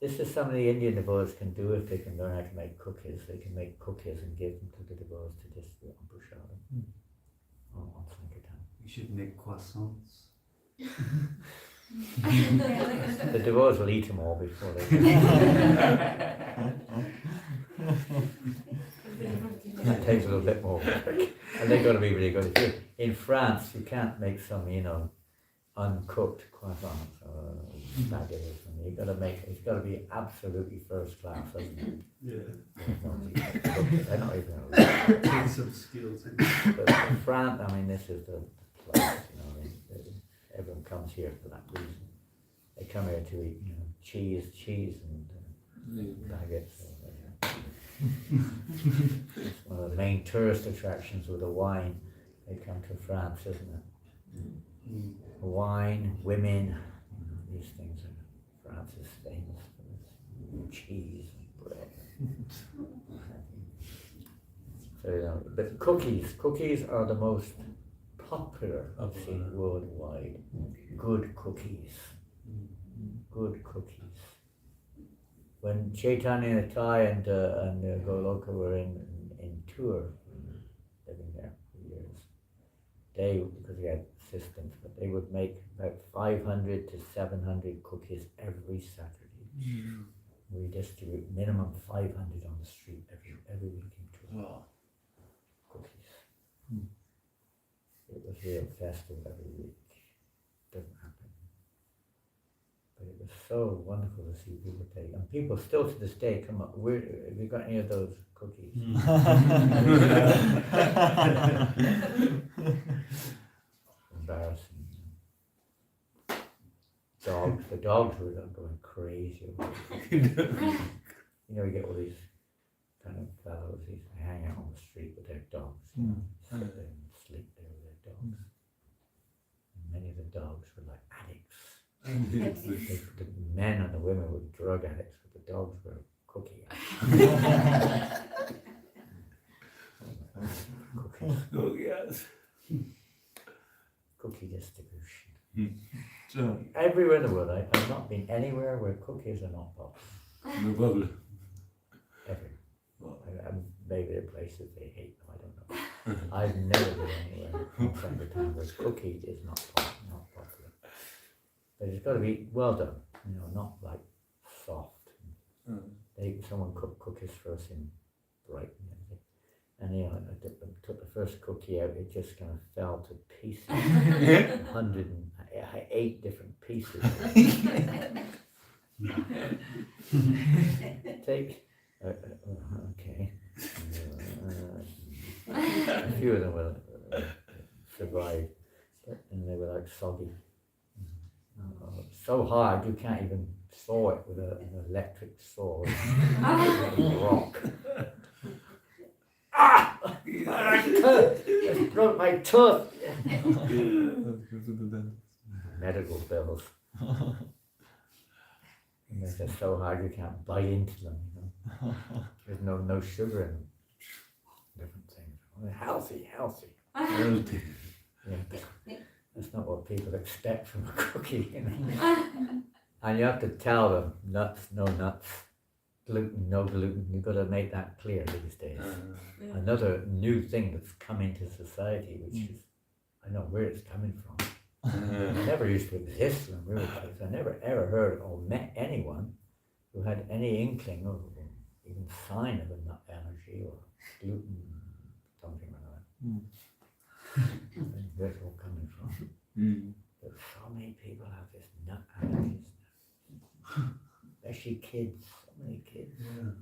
This is something the Indian devotees can do if they can learn how to make cookies. They can make cookies and give them to the devotees to distribute on prasadam. On Sankirtan. We should make croissants. The devotees will eat them all before they It takes a little bit more work. And they've got to be really good. In France, you can't make some, you know, uncooked croissants or spaghetti. You've got to make it's got to be absolutely first class, hasn't it? Yeah. They're not even Take some skills. But in France, I mean, this is the place, you know, everyone comes here for that reason. They come here to eat, you know, cheese and baguettes. It's one of the main tourist attractions with the wine. They come to France, isn't it? Wine, women, you know, these things are France is famous for this cheese and bread. So, you know, but cookies are the most popular I've seen worldwide. Good cookies. When Chaitanya Thai and Goloka were in tour, living there for years, because they had assistants, but they would make about 500 to 700 cookies every Saturday. We distribute minimum 500 on the street every week in tour. Cookies. It was real festive every week. Doesn't happen. But it was so wonderful to see people take, and people still to this day come up, have you got any of those cookies? Embarrassing. The dogs were going crazy. You know, you get all these kind of fellows, these hang out on the street with their dogs, sit there and sleep there with their dogs. And many of the dogs were like addicts. The men and the women were drug addicts, but the dogs were cookie addicts. everywhere in the world. I've not been anywhere where cookies are not popular. No problem. Everywhere. Maybe there are places they hate them, I don't know. I've never been anywhere outside the town where cookie is not popular. But it's got to be well done, not like soft. Someone cooked cookies for us in Brighton, and I took the first cookie out, it just kind of fell to pieces. 108 different pieces. Okay. A few of them will survive, and they were like soggy. So hard you can't even saw it with an electric saw. Rock. Ah! I broke my tooth. Medical bills. And they're just so hard you can't bite into them. There's no sugar in them. Different things. Healthy. Yeah, that's not what people expect from a cookie. And you have to tell them nuts, no nuts, gluten, no gluten. You've got to make that clear these days. Another new thing that's come into society, which is, I know where it's coming from. It never used to exist when we were kids. I never ever heard or met anyone who had any inkling or even sign of a nut allergy or gluten something like that. Where's it all coming from? But so many people have this nut allergies now. Especially kids, so many kids. Yeah.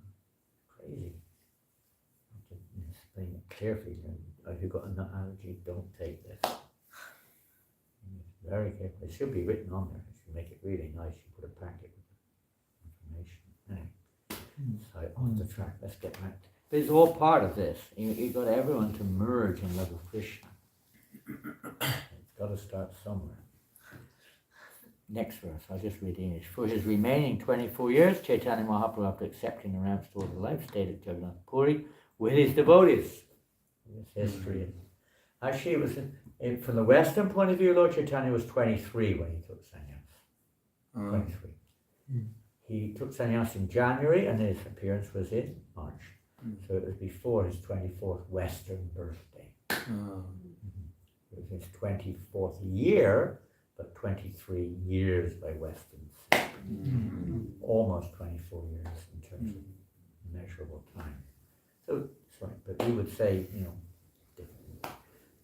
Crazy. I have to explain it carefully. If you've got a nut allergy, don't take this. Very careful. It should be written on there. If you make it really nice, you put a packet with information. Anyway, so on the track, let's get back. But it's all part of this. You've got everyone to merge in love with Krishna. It's got to start somewhere. Next verse, I'll just read the English. For his remaining 24 years, Chaitanya Mahaprabhu, after accepting the ram's store of life, stayed at Jagannath Puri with his devotees. This history. Actually, it was from the Western point of view, Lord Chaitanya was 23 when he took sannyas. 23. He took sannyas in January, and his appearance was in March. So it was before his 24th Western birthday. It was his 24th year, but 23 years by Western. Almost 24 years in terms of measurable time. So, sorry, but we would say, different.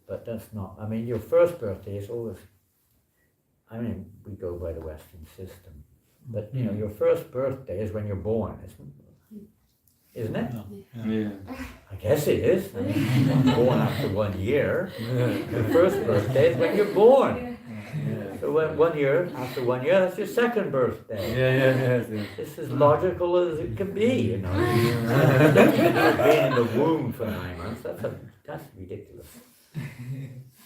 But that's not, your first birthday is always, we go by the Western system. But, your first birthday is when you're born, isn't it? Yeah. I guess it is. Born after 1 year. Your first birthday is when you're born. So when 1 year, after 1 year, that's your second birthday. Yes. This is logical as it can be, Being in the womb for 9 months, that's ridiculous.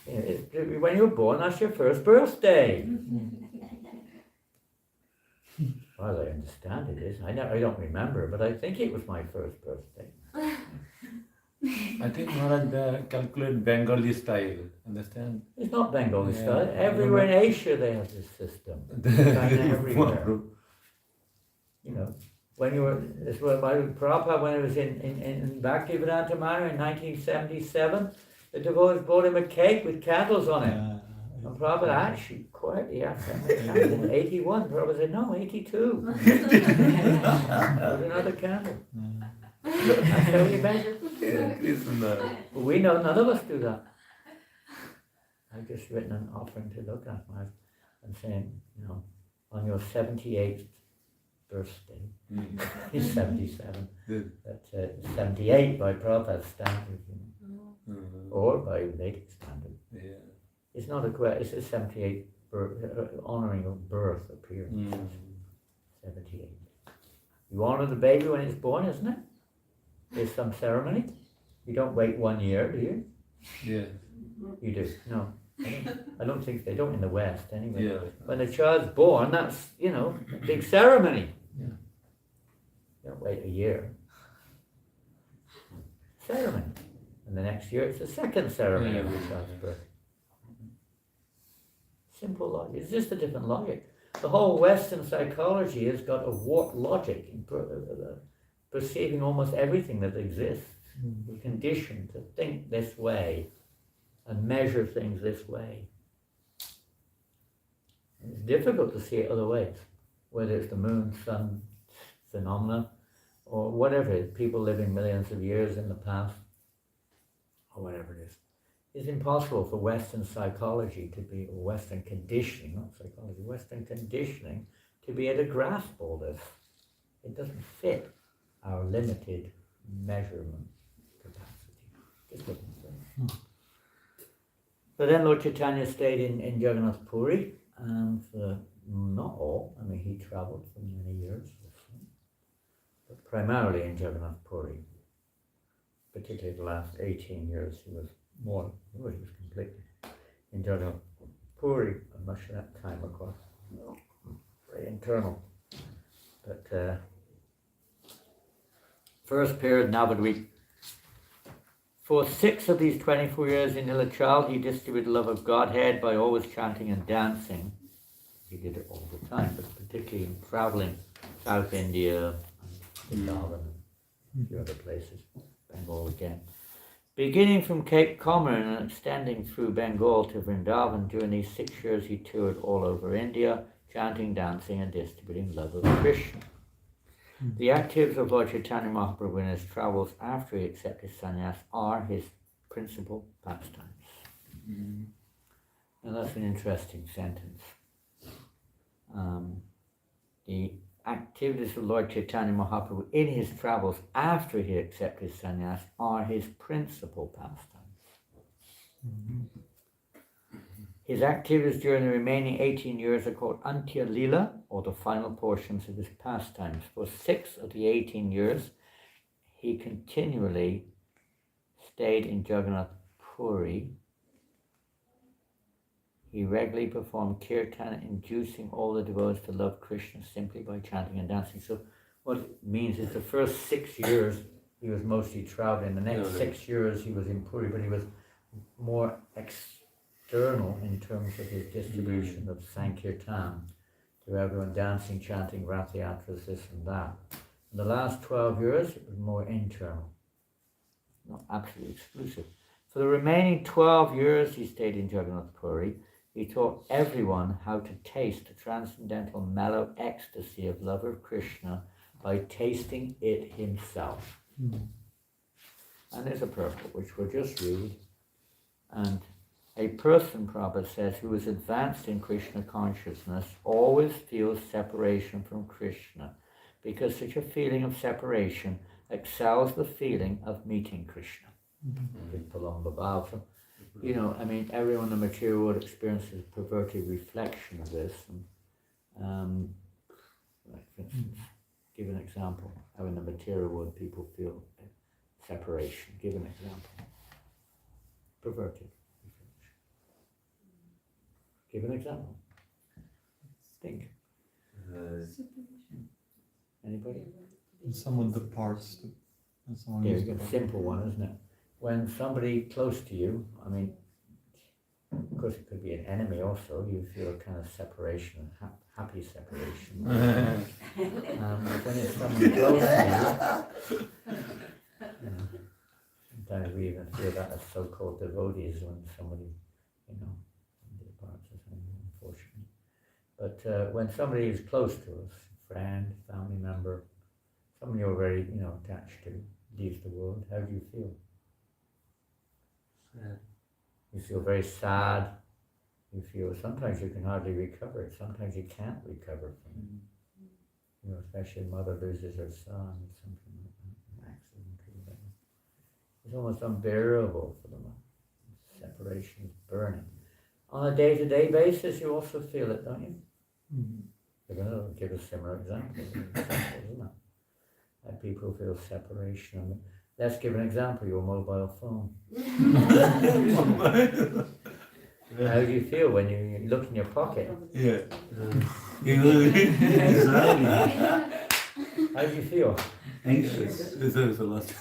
When you're born, that's your first birthday. Well, I understand it is. I don't remember, but I think it was my first birthday. I think Maharaj calculate Bengali style, understand? It's not Bengali style. Everywhere in Asia they have this system. Everywhere. When you were, this was my Prabhupada, when it was in Bhaktivedanta Manor in 1977, the devotees brought him a cake with candles on it. And Prabhupada actually quietly asked him, 81. Prabhupada said, no, 82. There's another candle. That's how we measure. But we know none of us do that. I've just written an offering to look at. I'm saying, on your 78th birthday, he's 77. That's 78 by Prabhupada's standard, or by Vedic standard. Yeah. It's not it's a 78 honoring of birth appearance. 78. You honor the baby when it's born, isn't it? There's some ceremony. You don't wait 1 year, do you? Yeah. You do. No. I don't think they don't in the West anyway. Yeah. When the child's born, that's, a big ceremony. Yeah. You don't wait a year. Ceremony. And the next year it's the second ceremony of the child's birth. Simple logic. It's just a different logic. The whole Western psychology has got a warped logic in perceiving almost everything that exists. We're conditioned to think this way and measure things this way. It's difficult to see it other ways, whether it's the moon, sun phenomena, or whatever it is, people living millions of years in the past, or whatever it is. It's impossible for Western psychology to be, or Western conditioning, not psychology, Western conditioning to be able to grasp all this. It doesn't fit our limited measurement capacity. Just looking for it. So then Lord Chaitanya stayed in Jagannath Puri, for not all, I mean he travelled for many years, but primarily in Jagannath Puri. Particularly the last 18 years he was more, he was completely in Jagannath Puri, and much of that time of course, very internal. But first period Navadvip. For 6 of these 24 years in Nilachal, he distributed love of Godhead by always chanting and dancing. He did it all the time, but particularly in traveling South India, Vrindavan, and a few other places, Bengal again. Beginning from Cape Comorin and extending through Bengal to Vrindavan, during these 6 years he toured all over India, chanting, dancing, and distributing love of Krishna. The activities of Lord Chaitanya Mahaprabhu in his travels after he accepted sannyas are his principal pastimes. Now that's an interesting sentence. The activities of Lord Chaitanya Mahaprabhu in his travels after he accepted sannyas are his principal pastimes. His activities during the remaining 18 years are called Antya Lila, or the final portions of his pastimes. For 6 of the 18 years, he continually stayed in Jagannath Puri. He regularly performed kirtan, inducing all the devotees to love Krishna simply by chanting and dancing. So what it means is the first 6 years he was mostly traveling. The next 6 years he was in Puri, but he was more external in terms of his distribution of Sankirtan to everyone, dancing, chanting, Rathayatras, this and that. In the last 12 years, it was more internal, not absolutely exclusive. For the remaining 12 years he stayed in Jagannath Puri. He taught everyone how to taste the transcendental mellow ecstasy of love of Krishna by tasting it himself. And there's a purport which we'll just read. And a person, Prabhupada says, who is advanced in Krishna consciousness always feels separation from Krishna, because such a feeling of separation excels the feeling of meeting Krishna. You know, I mean, everyone in the material world experiences a perverted reflection of this. And, like for instance, give an example how in the material world people feel separation. Give an example. Perverted. Give an example. Think. Anybody? When someone departs, and someone There's a simple one, isn't it? When somebody close to you, I mean, of course it could be an enemy also, you feel a kind of separation, happy separation. When it's someone close to you, sometimes we even feel that as so-called devotees when somebody, departs or something, unfortunately. But when somebody is close to us, friend, family member, someone you're very, attached to, leaves the world, how do you feel? Sad. You feel very sad. You feel sometimes you can hardly recover it. Sometimes you can't recover from it. Especially a mother loses her son or something like that, an accident or whatever. It's almost unbearable for them. Separation is burning. On a day-to-day basis, you also feel it, don't you? You're going to give a similar example, isn't it? That people feel separation. Let's give an example, your mobile phone. How do you feel when you look in your pocket? Yeah. How do you feel? Anxious. There's a lot.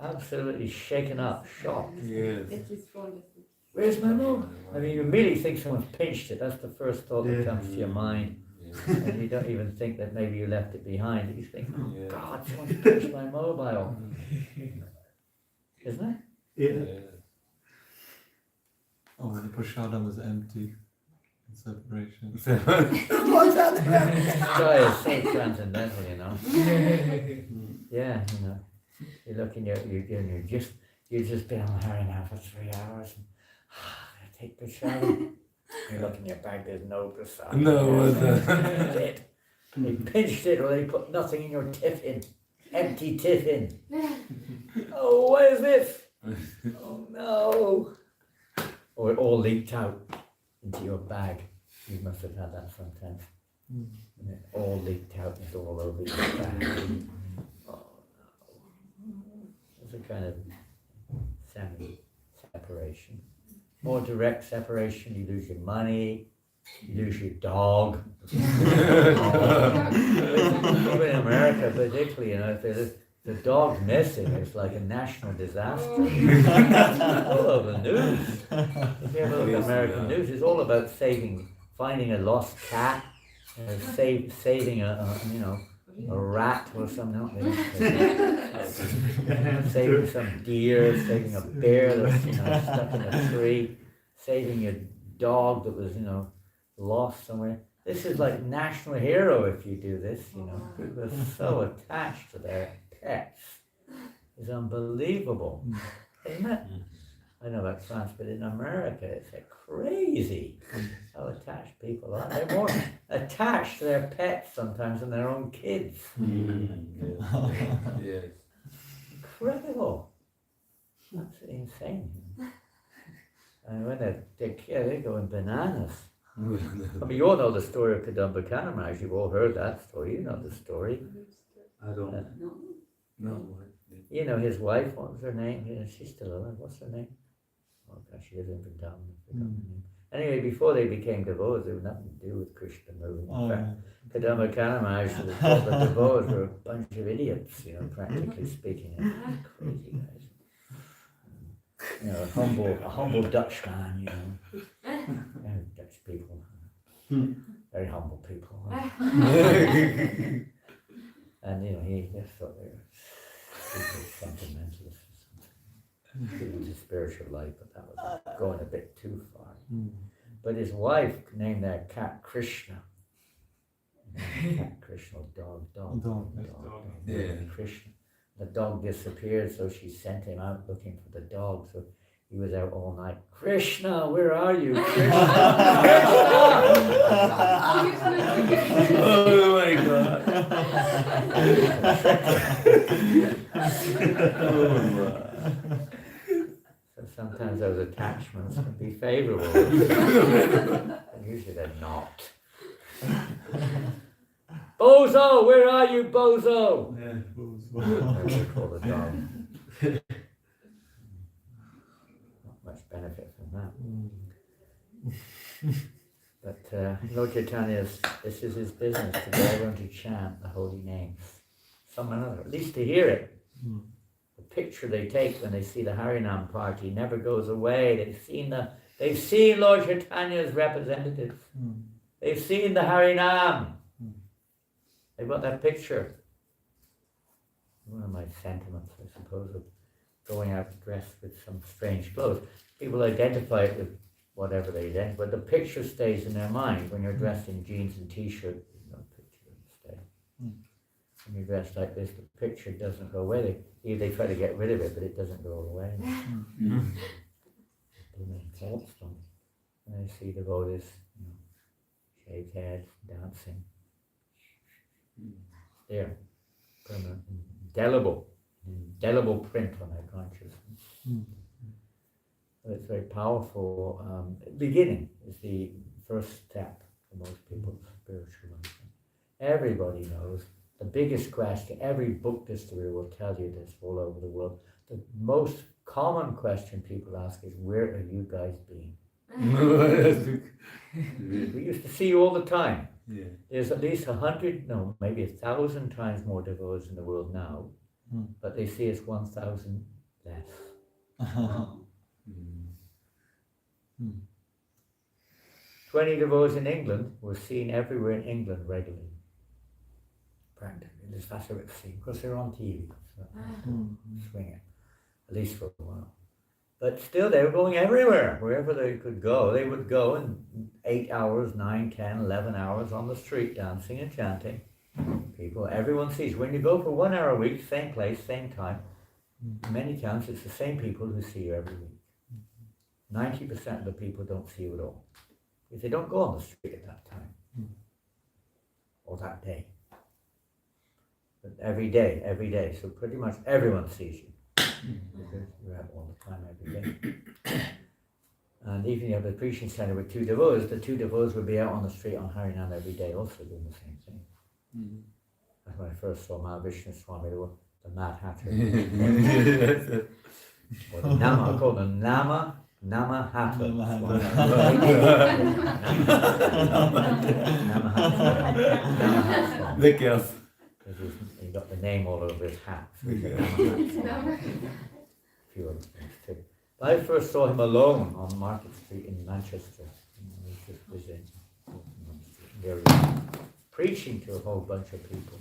Absolutely shaken up, shocked. Yes. Where's my mobile? I mean, you immediately think someone's pinched it. That's the first thought that Yeah. comes to your mind. And you don't even think that maybe you left it behind. You think, oh Yeah. God, someone's pinched my mobile. Isn't it? Yeah. Oh, the prashadam was empty in separation. Joy is so transcendental, you know. Yeah, you know. You look in you've just been on Harry now for 3 hours and I take prashadam. You look in your bag, there's no prasad. No, That's it. They pinched it or they put nothing in your tiffin. Empty tiffin. Oh, what is this? Oh no. Or it all leaked out into your bag. You must have had that sometimes. And it all leaked out and it's all over your bag. Oh no. It's a kind of semi-separation. More direct separation, you lose your money, you lose your dog. Even in America particularly, you know, if the dog's missing, it's like a national disaster. All over the news. If you ever look at American news, it's all about finding a lost cat, saving a rat or something. Saving some deer, saving a bear that's stuck in a tree, saving a dog that was lost somewhere. This is like national hero if you do this. People are so attached to their pets. It's unbelievable, isn't it? I know about France, but in America it's crazy how attached people are. They're more attached to their pets sometimes than their own kids. Yes. Incredible. Absolutely insane. And when they're going bananas. I mean, you all know the story of Kadamba Kanamraj. You've all heard that story. You know the story. I don't. No. You know his wife, what was her name? She's still alive. What's her name? Oh gosh, she lives in Vrindavan. I forgot her name. Anyway, before they became devotees, they had nothing to do with Krishna movement. In fact, Kadamba Kanamraj was thought the devotees were a bunch of idiots, practically speaking. Crazy guys. A humble Dutchman, Dutch people. Very humble people. And he just thought they were sentimentalists or something. Into spiritual life, but that was going a bit too far. But his wife named their cat Krishna. Cat Krishna, dog. Yeah. Krishna. The dog disappeared, so she sent him out looking for the dog. So he was out all night. Krishna, where are you? Krishna! Oh my God. So sometimes those attachments can be favorable. And usually they're not. Bozo, where are you, Bozo? We call the dog. Not much benefit from that. But Lord Chaitanya's, this is his business, to get everyone to chant the holy names. Some another, at least to hear it. The picture they take when they see the Harinam party never goes away. They've seen Lord Chaitanya's representatives. They've seen the Harinam. They've got that picture. One of my sentiments, I suppose, of going out dressed with some strange clothes. People identify it with whatever they identify, but the picture stays in their mind. When you're dressed in jeans and t-shirt, there's no picture to stay. When you're dressed like this, the picture doesn't go away. They try to get rid of it, but it doesn't go away. Thoughts from it. And I see devotees, shaved heads, dancing. There, permanent, indelible print on their consciousness. So it's very powerful. Beginning is the first step for most people's spiritual life. Everybody knows the biggest question. Every book distributor will tell you this all over the world. The most common question people ask is, "Where are you guys been?" We used to see you all the time. Yeah. There's at least 100, no, maybe 1,000 times more devotees in the world now, but they see us 1,000 less. 20 devotees in England were seen everywhere in England regularly. Practically. This that's what it's seen. Because they're on TV. So swing it. At least for a while. But still, they were going everywhere. Wherever they could go, they would go in 8 hours, 9, 10, 11 hours on the street dancing and chanting. People, everyone sees. When you go for 1 hour a week, same place, same time, many times it's the same people who see you every week. 90% of the people don't see you at all. Because they don't go on the street at that time. Or that day. But every day. So pretty much everyone sees you. Because you're out all the time every day. And even you have the preaching center with 2 devotees, the 2 devotees would be out on the street on Harinam every day also doing the same thing. That's when I first saw Mahavishnu Swami, the Mad Hatter. Or the Nama, I call them Nama Hatter. Nama Hatter. Be careful. Because he got the name all over his hat. So he's a Nama Hatter. A few other things too. But I first saw him alone on Market Street in Manchester. He was just visiting. There he was, preaching to a whole bunch of people.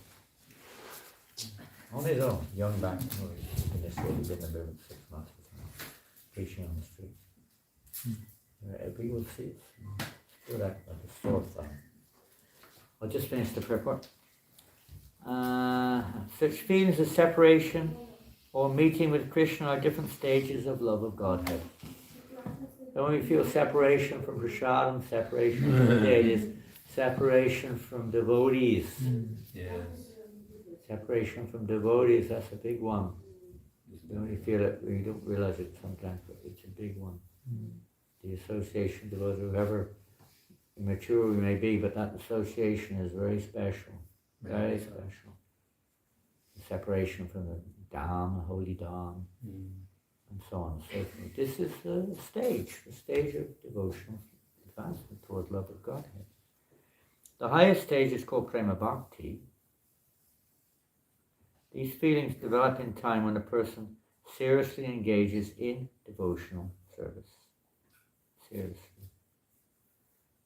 On his own, young back, he's been this way, he's been in the movement 6 months or something, preaching on the street. People see it. Do that like a sore thumb. I'll just finish the purport. Such feelings of separation or meeting with Krishna are different stages of love of Godhead. So when we feel separation from prasadam, separation from deities, separation from devotees. Yes. Separation from devotees, that's a big one. You only feel it when you don't realize it sometimes, but it's a big one. The association of devotees, however immature we may be, but that association is very special. Very special. The separation from the Dham, the holy Dham, and so on and so forth. This is the stage of devotional advancement towards love of Godhead. The highest stage is called Prema Bhakti. These feelings develop in time when a person seriously engages in devotional service. Seriously.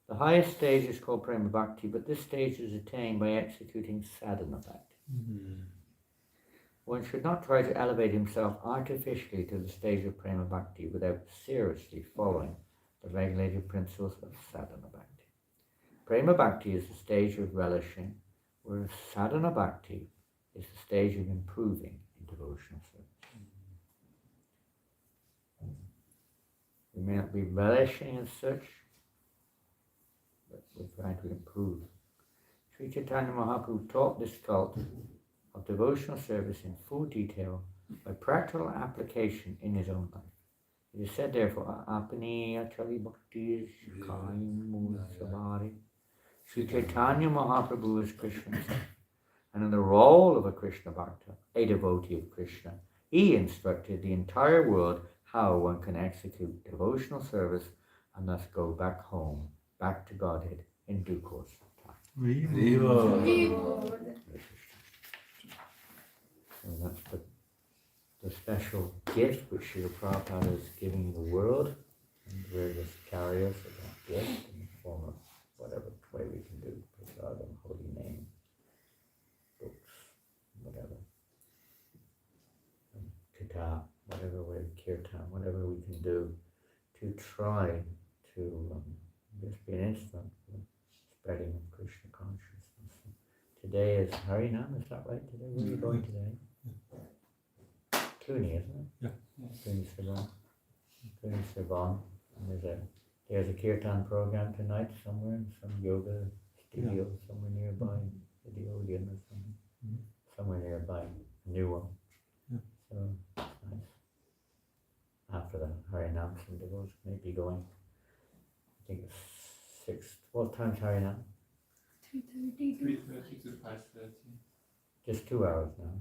The highest stage is called Prema Bhakti, but this stage is attained by executing sadhana bhakti. One should not try to elevate himself artificially to the stage of Prema Bhakti without seriously following the regulated principles of sadhana bhakti. Prema Bhakti is the stage of relishing, whereas sadhana bhakti is the stage of improving in devotional service. We may not be relishing as such, but we're trying to improve. Sri Chaitanya Mahaprabhu taught this cult of devotional service in full detail by practical application in his own life. It is said therefore, Apani Achari Bhakti Kaim Sabari. Sri Chaitanya Mahaprabhu is Krishna himself, and in the role of a Krishna Bhakta, a devotee of Krishna, he instructed the entire world how one can execute devotional service and thus go back home, back to Godhead in due course of time. So that's the special gift which Srila Prabhupada is giving the world, and we're just carriers of that gift in the form of whatever way we can do, prasadam, holy name, books, whatever, kitab, whatever way, kirtan, whatever we can do to try to just be an instrument for spreading of Krishna consciousness. Today is Harinam, is that right today? Where are you going today? Cluny, isn't it? Yeah. Cluny Sirvan. And there's a kirtan program tonight somewhere, in some yoga studio somewhere nearby, the Odeon or something. Somewhere nearby, a new one. So it's nice. After the Harinam, some devotees may be going. I think it's 6. What time's Harinam? 3:30. 3:30 to 5:30. Just 2 hours now.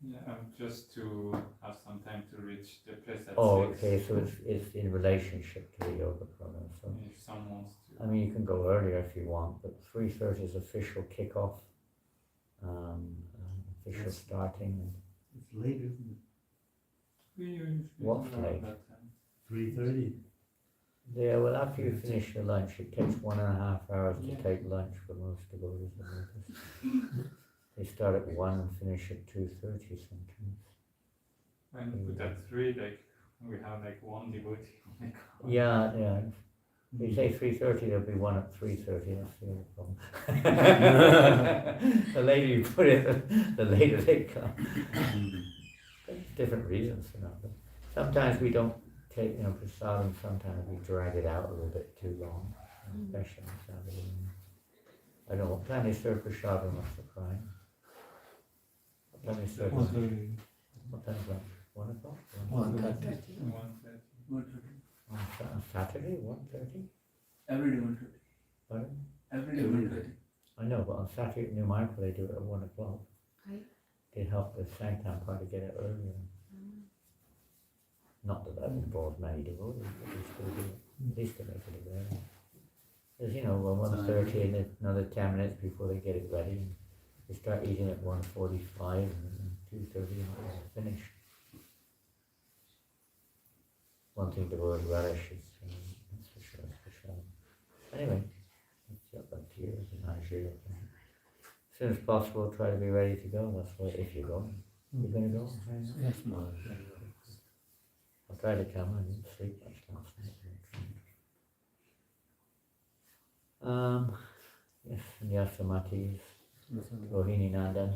Yeah, just to have some time to reach the place at 6. Okay, so it's in relationship to the yoga program. So If someone wants to. I mean, you can go earlier if you want, but 3:30 is official kickoff, official starting. And It's late, isn't it? We usually What's do around late? that time. 3:30. Yeah, well, after you finish your lunch, it takes 1.5 hours to take lunch for most devotees. I noticed. They start at 1 and finish at 2:30 sometimes. And with that 3, like, we have like one devotee. Yeah, yeah. If you say 3:30, there'll be one at 3:30. That's the other problem. The later you put it, the later they come. Different reasons for that. But sometimes we don't take, prasadam. Sometimes we drag it out a little bit too long, especially on Saturday. I don't know what time they serve prasadam. What's the crime? What time they serve? What time is lunch? 1 o'clock? 1:30. On Saturday, 1:30? Every day 1:30. Pardon? Every day 1:30. I know, but on Saturday at New Market they do it at 1 o'clock. Right. They help the Sanktown party get it earlier. Not that that involves many devotees, but they still do it. At least they make it early. There's, 1:30 and another 10 minutes before they get it ready. And they start eating at 1:45 and 2:30 and it's finished. One thing the word relish is, that's for sure, Anyway, it's up to you, it's a nice year. As soon as possible, try to be ready to go. That's why, if you go, you're going to go. Yes, ma'am. I'll try to come. I didn't sleep much last night. Yes, and the Asamatis, Rohini Nandan,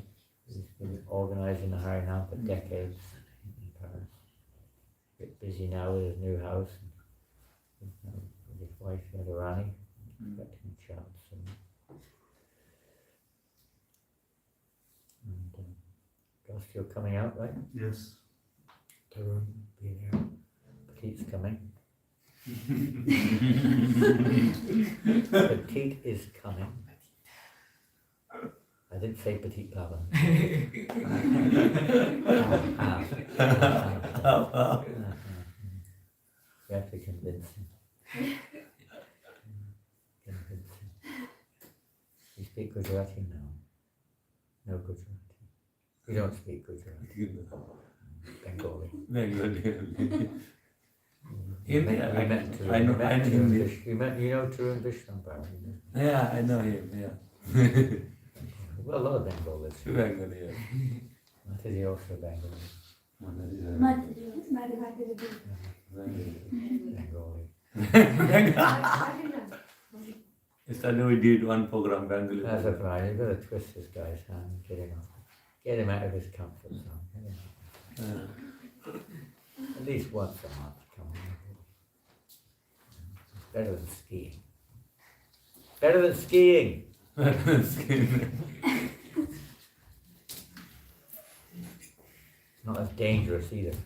he's been organising the Harinam for decades in Paris. A bit busy now with his new house. With his wife, Radharani, expecting a child soon. And Gus, you're coming out, right? Yes. Tarun, be there. Petite's coming. Petite is coming. I didn't say petite Papa. You have to convince him. Convince him. You speak Gujarati now? No Gujarati. You don't speak Gujarati. Bengali. Hindi, I know Hindi. You know Tarun Vishnambhar? Yeah, I know him, yeah. Well, a lot of Bengalis. Bengali, yeah. Matidi also Bengali. Bengali. Yesterday we did one program, Bengali. That's a fine. You've got to twist this guy's hand and get him out of his comfort zone. At least once a month. Come on. It's better than skiing. Better than skiing. Not as dangerous either.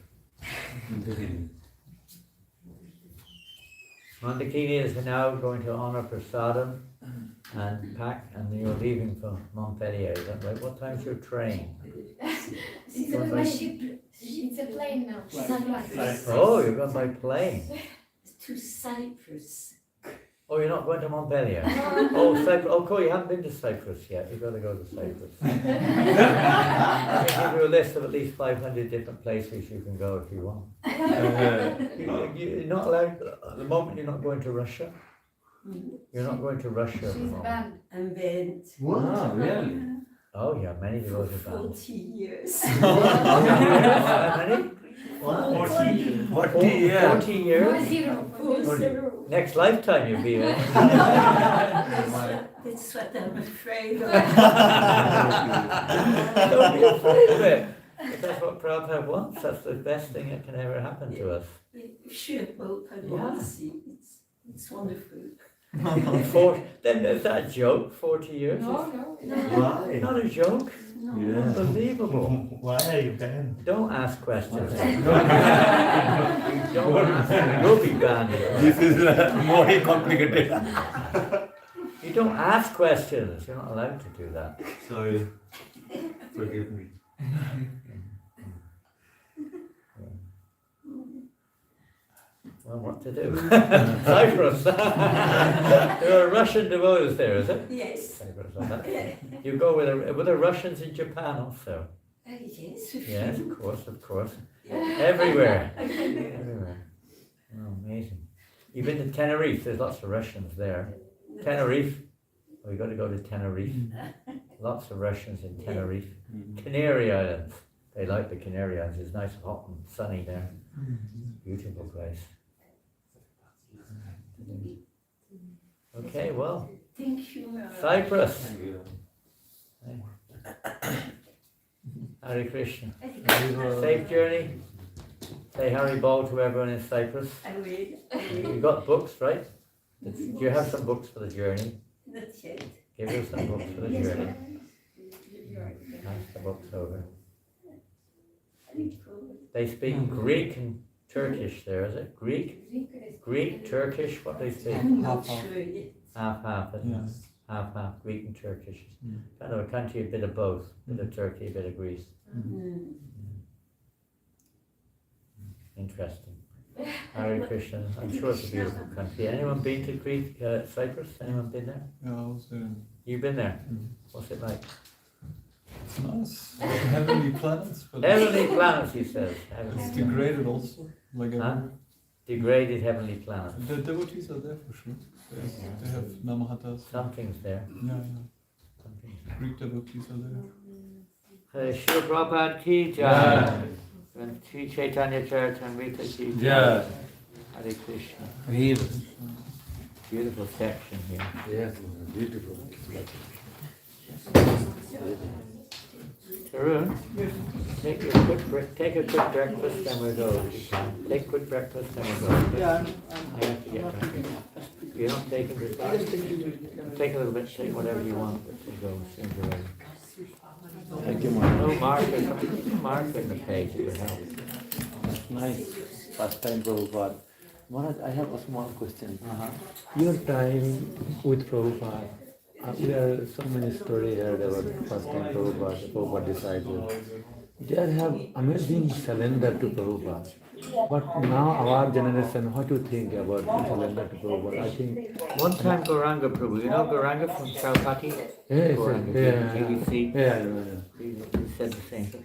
Mandakini is now going to honour Prasadam and pack, and you're leaving for Montpellier, is that right? What time's your train? It's a plane now. Oh, you're going by plane. To Cyprus. Oh, you're not going to Montpellier? Oh, Cyprus. Oh, cool, you haven't been to Cyprus yet. You've got to go to Cyprus. I can give you a list of at least 500 different places you can go if you want. You're not allowed, at the moment you're not going to Russia. You're not going to Russia at the moment. And then Oh, really? Oh, yeah, many for devotees are. 40 years. How many? 40 years. 40 years? 40. Next lifetime you'll be there. That's what I'm afraid of. Don't be afraid of it. If that's what Prabhupada wants, that's the best thing that can ever happen to us. You should open one see. It's wonderful. Then there's that joke, 40 years. No. Why? Not a joke. No. Yeah. Unbelievable. Why are you banned? Don't ask questions. Don't ask. You'll be banned. This is more complicated. You don't ask questions. You're not allowed to do that. Sorry. Forgive me. Well, what to do? Cyprus. There are Russian devotees there, is it? Yes. Cyprus, you go with the Russians in Japan also. Yes. Yes, of course. Everywhere. Everywhere. Oh, amazing. You've been to Tenerife, there's lots of Russians there. Tenerife, we got to go to Tenerife. Lots of Russians in Tenerife. Canary Islands, they like the Canary Islands, it's nice, hot and sunny there. Beautiful place. Okay, well, Thank you. Cyprus. Hare Krishna. Safe journey. Say Harry Bol to everyone in Cyprus. I will. You got books, right? Do you have some books for the journey? Not yet. Give us some books for the journey. Pass the books over. They speak Greek and Turkish there, is it? Greek, Turkish, what they speak? I'm not sure yet. Half, isn't it? Yes. Half, Greek and Turkish. Kind of a country, a bit of both. A bit of Turkey, a bit of Greece. Interesting. Hare Krishna. I'm sure it's a beautiful country. Anyone been to Greece, Cyprus? Anyone been there? Yeah, I was there. You've been there? What's it like? It's nice. Heavenly planets, but Heavenly planets, he says. it's Heavenly degraded also. Like Huh? everywhere. Degraded heavenly planets. The devotees are there for sure. They have namahatas. Something's there. Yeah, Something's yeah. Greek devotees are there. there. Srila Prabhupada ki jai. And Sri Chaitanya Charitamrita ki jai. Hare Krishna. Beautiful section here. Yes, beautiful. Tarun, take a quick breakfast and we'll go. Take a quick breakfast and we'll go. Yeah, I have to get back. You don't take a bit. Take a little bit, take whatever you want, but we'll go as soon as you're ready. Thank you, Mom. No marker in the page, it would help. Nice. First time Prabhupada. Maharaj, I have a small question. Your time with Prabhupada, we have so many stories heard about first time Prabhupada disciples. They have amazing surrender to Prabhupada. But now our generation, what do you think about surrender to Prabhupada? I think One time Gauranga Prabhu, you know Gauranga from Chowpatty? yes, Gauranga, GBC. yeah. He said the same thing.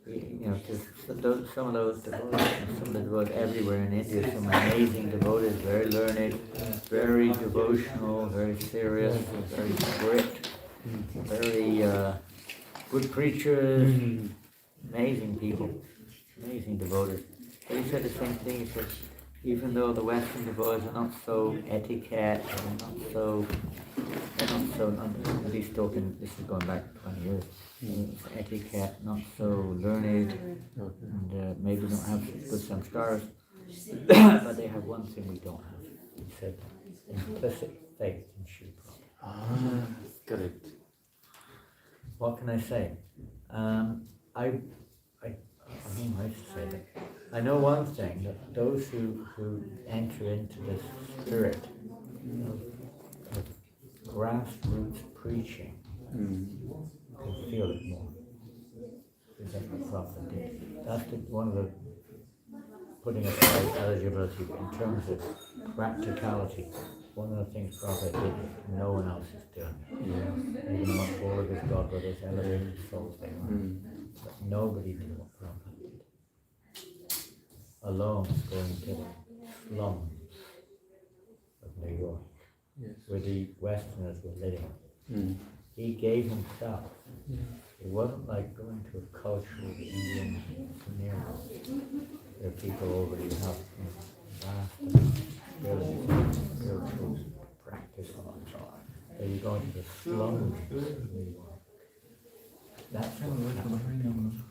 You know, just some of those devotees, some of the devotees everywhere in India, some amazing devotees, very learned, very devotional, very serious, very strict, very good preachers, amazing people, amazing devotees. But he said the same thing, he said, even though the Western devotees are not so etiquette, they're not so, at least talking, this is going back 20 years, etiquette, not so learned, and maybe don't have good samskaras, but they have one thing we don't have. He said, implicit faith in Sri Prabhupada. Correct. What can I say? I don't know how to say that. I know one thing, that those who enter into this spirit of grassroots preaching can feel it more. Is that what Prabhupada did? That's one of the putting aside eligibility in terms of practicality. One of the things Prabhupada did that no one else has done. Even among all of his godbrothers, elevated souls they were. But nobody did what Prabhupada did. Alone going to the slums of New York, where the Westerners were living. He gave himself. It wasn't like going to a cultural Indian scenario where people already have vast spiritual practice on it. So you're going to the slums of New York. That's what happened.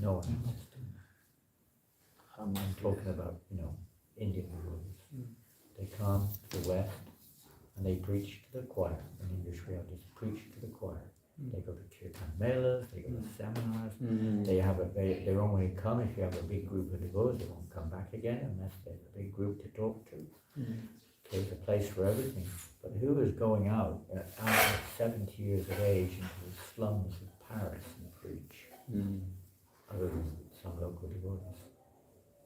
No one else is doing that. I'm talking about, Indian devotees. They come to the West and they preach to the choir. In English we have this preach to the choir. They go to kirtan melas, they go to seminars. They only come if you have a big group of devotees. They won't come back again unless they have a big group to talk to. There's a place for everything. But who is going out at 70 years of age into the slums of Paris and preach? Other than some local devotees.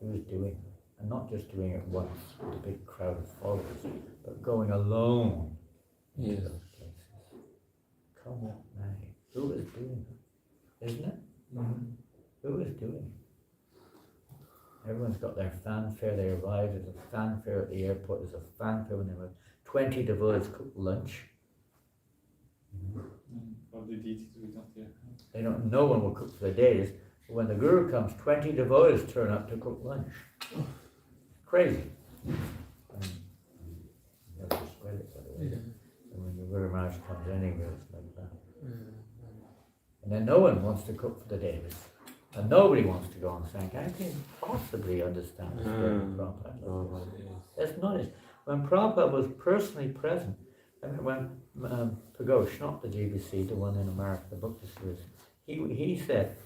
Who is doing it? And not just doing it once with a big crowd of followers, but going alone to those places. Come what may. Who is doing it? Isn't it? Who is doing it? Everyone's got their fanfare. They arrive. There's a fanfare at the airport. There's a fanfare when they arrive. 20 devotees cook lunch. Of the deities we don't hear. They don't. No one will cook for the days. But when the guru comes, 20 devotees turn up to cook lunch. Crazy. You have to spread it, by the way. And when the Guru Maharaj comes anywhere, it's like that. And then no one wants to cook for the Devas. And nobody wants to go on Sankirtan. I can possibly understand the spirit of Prabhupada. That's not it. When Prabhupada was personally present, I mean, when Pagosh, not the GBC, the one in America, the book distributors, he said,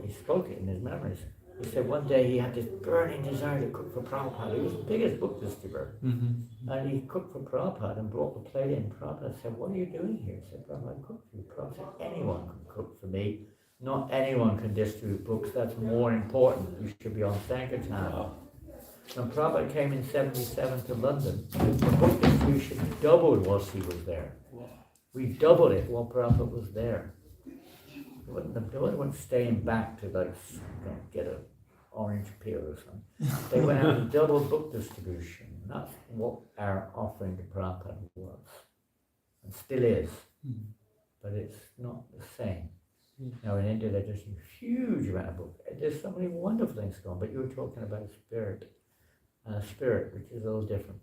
he spoke it in his memories. He said one day he had this burning desire to cook for Prabhupada. He was the biggest book distributor. And he cooked for Prabhupada and brought the plate in. Prabhupada said, "What are you doing here?" He said, "Prabhupada, I cooked for you." Prabhupada said, "Anyone can cook for me. Not anyone can distribute books. That's more important. You should be on Sankirtan." When Prabhupada came in 77 to London, the book distribution doubled whilst he was there. We doubled it while Prabhupada was there. They weren't staying back to like get an orange peel or something. They went out and doubled book distribution. And that's what our offering to Prabhupada was. And still is. But it's not the same. Now in India there's just a huge amount of books. There's so many wonderful things going on, but you were talking about spirit. Spirit, which is a little different.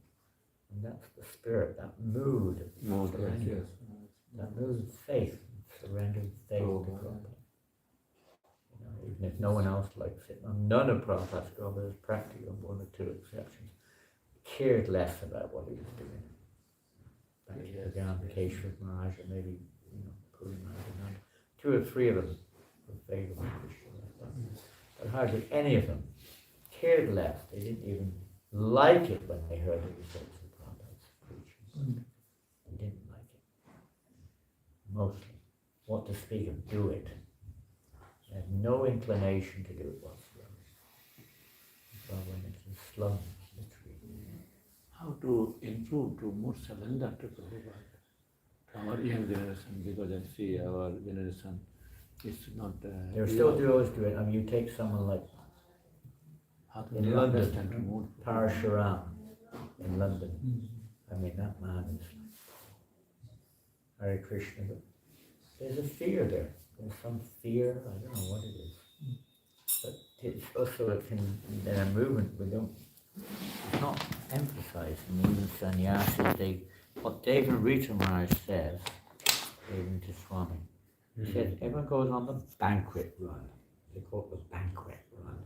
And that's the spirit, that mood. Surrender. That mood of faith. Surrendered faith to Prabhupada. Even if no one else likes it. None of Prabhupada's brothers, practically one or two exceptions, cared less about what he was doing. Back to Gyan, Keshwar Maharaj, or maybe, Puri Maharaj. 2 or 3 of them were favorable Christians. But hardly any of them cared less. They didn't even like it when they heard the results of Prabhupada's preaching. They didn't like it. Mostly. What to speak of, do it. They had no inclination to do it whatsoever. So went into the slums, literally. How to improve to more surrender to Prabhupada? To our young generation, because I see our generation is not... They still do always do it. I mean, you take someone like in London, Parashuram in London. I mean, that man is like Hare Krishna. There's a fear there. There's some fear. I don't know what it is. But it's also in a movement it's not emphasized. And even sannyasis, what David Rita Maharaj says, even to Swami, he says everyone goes on the banquet run. They call it the banquet run.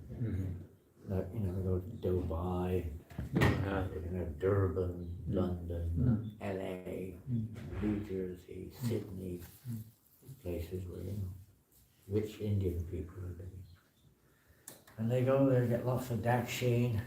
They go to Dubai, Durban, London, LA, New Jersey, Sydney. Places where, rich Indian people are living. And they go there, get lots of dakshin,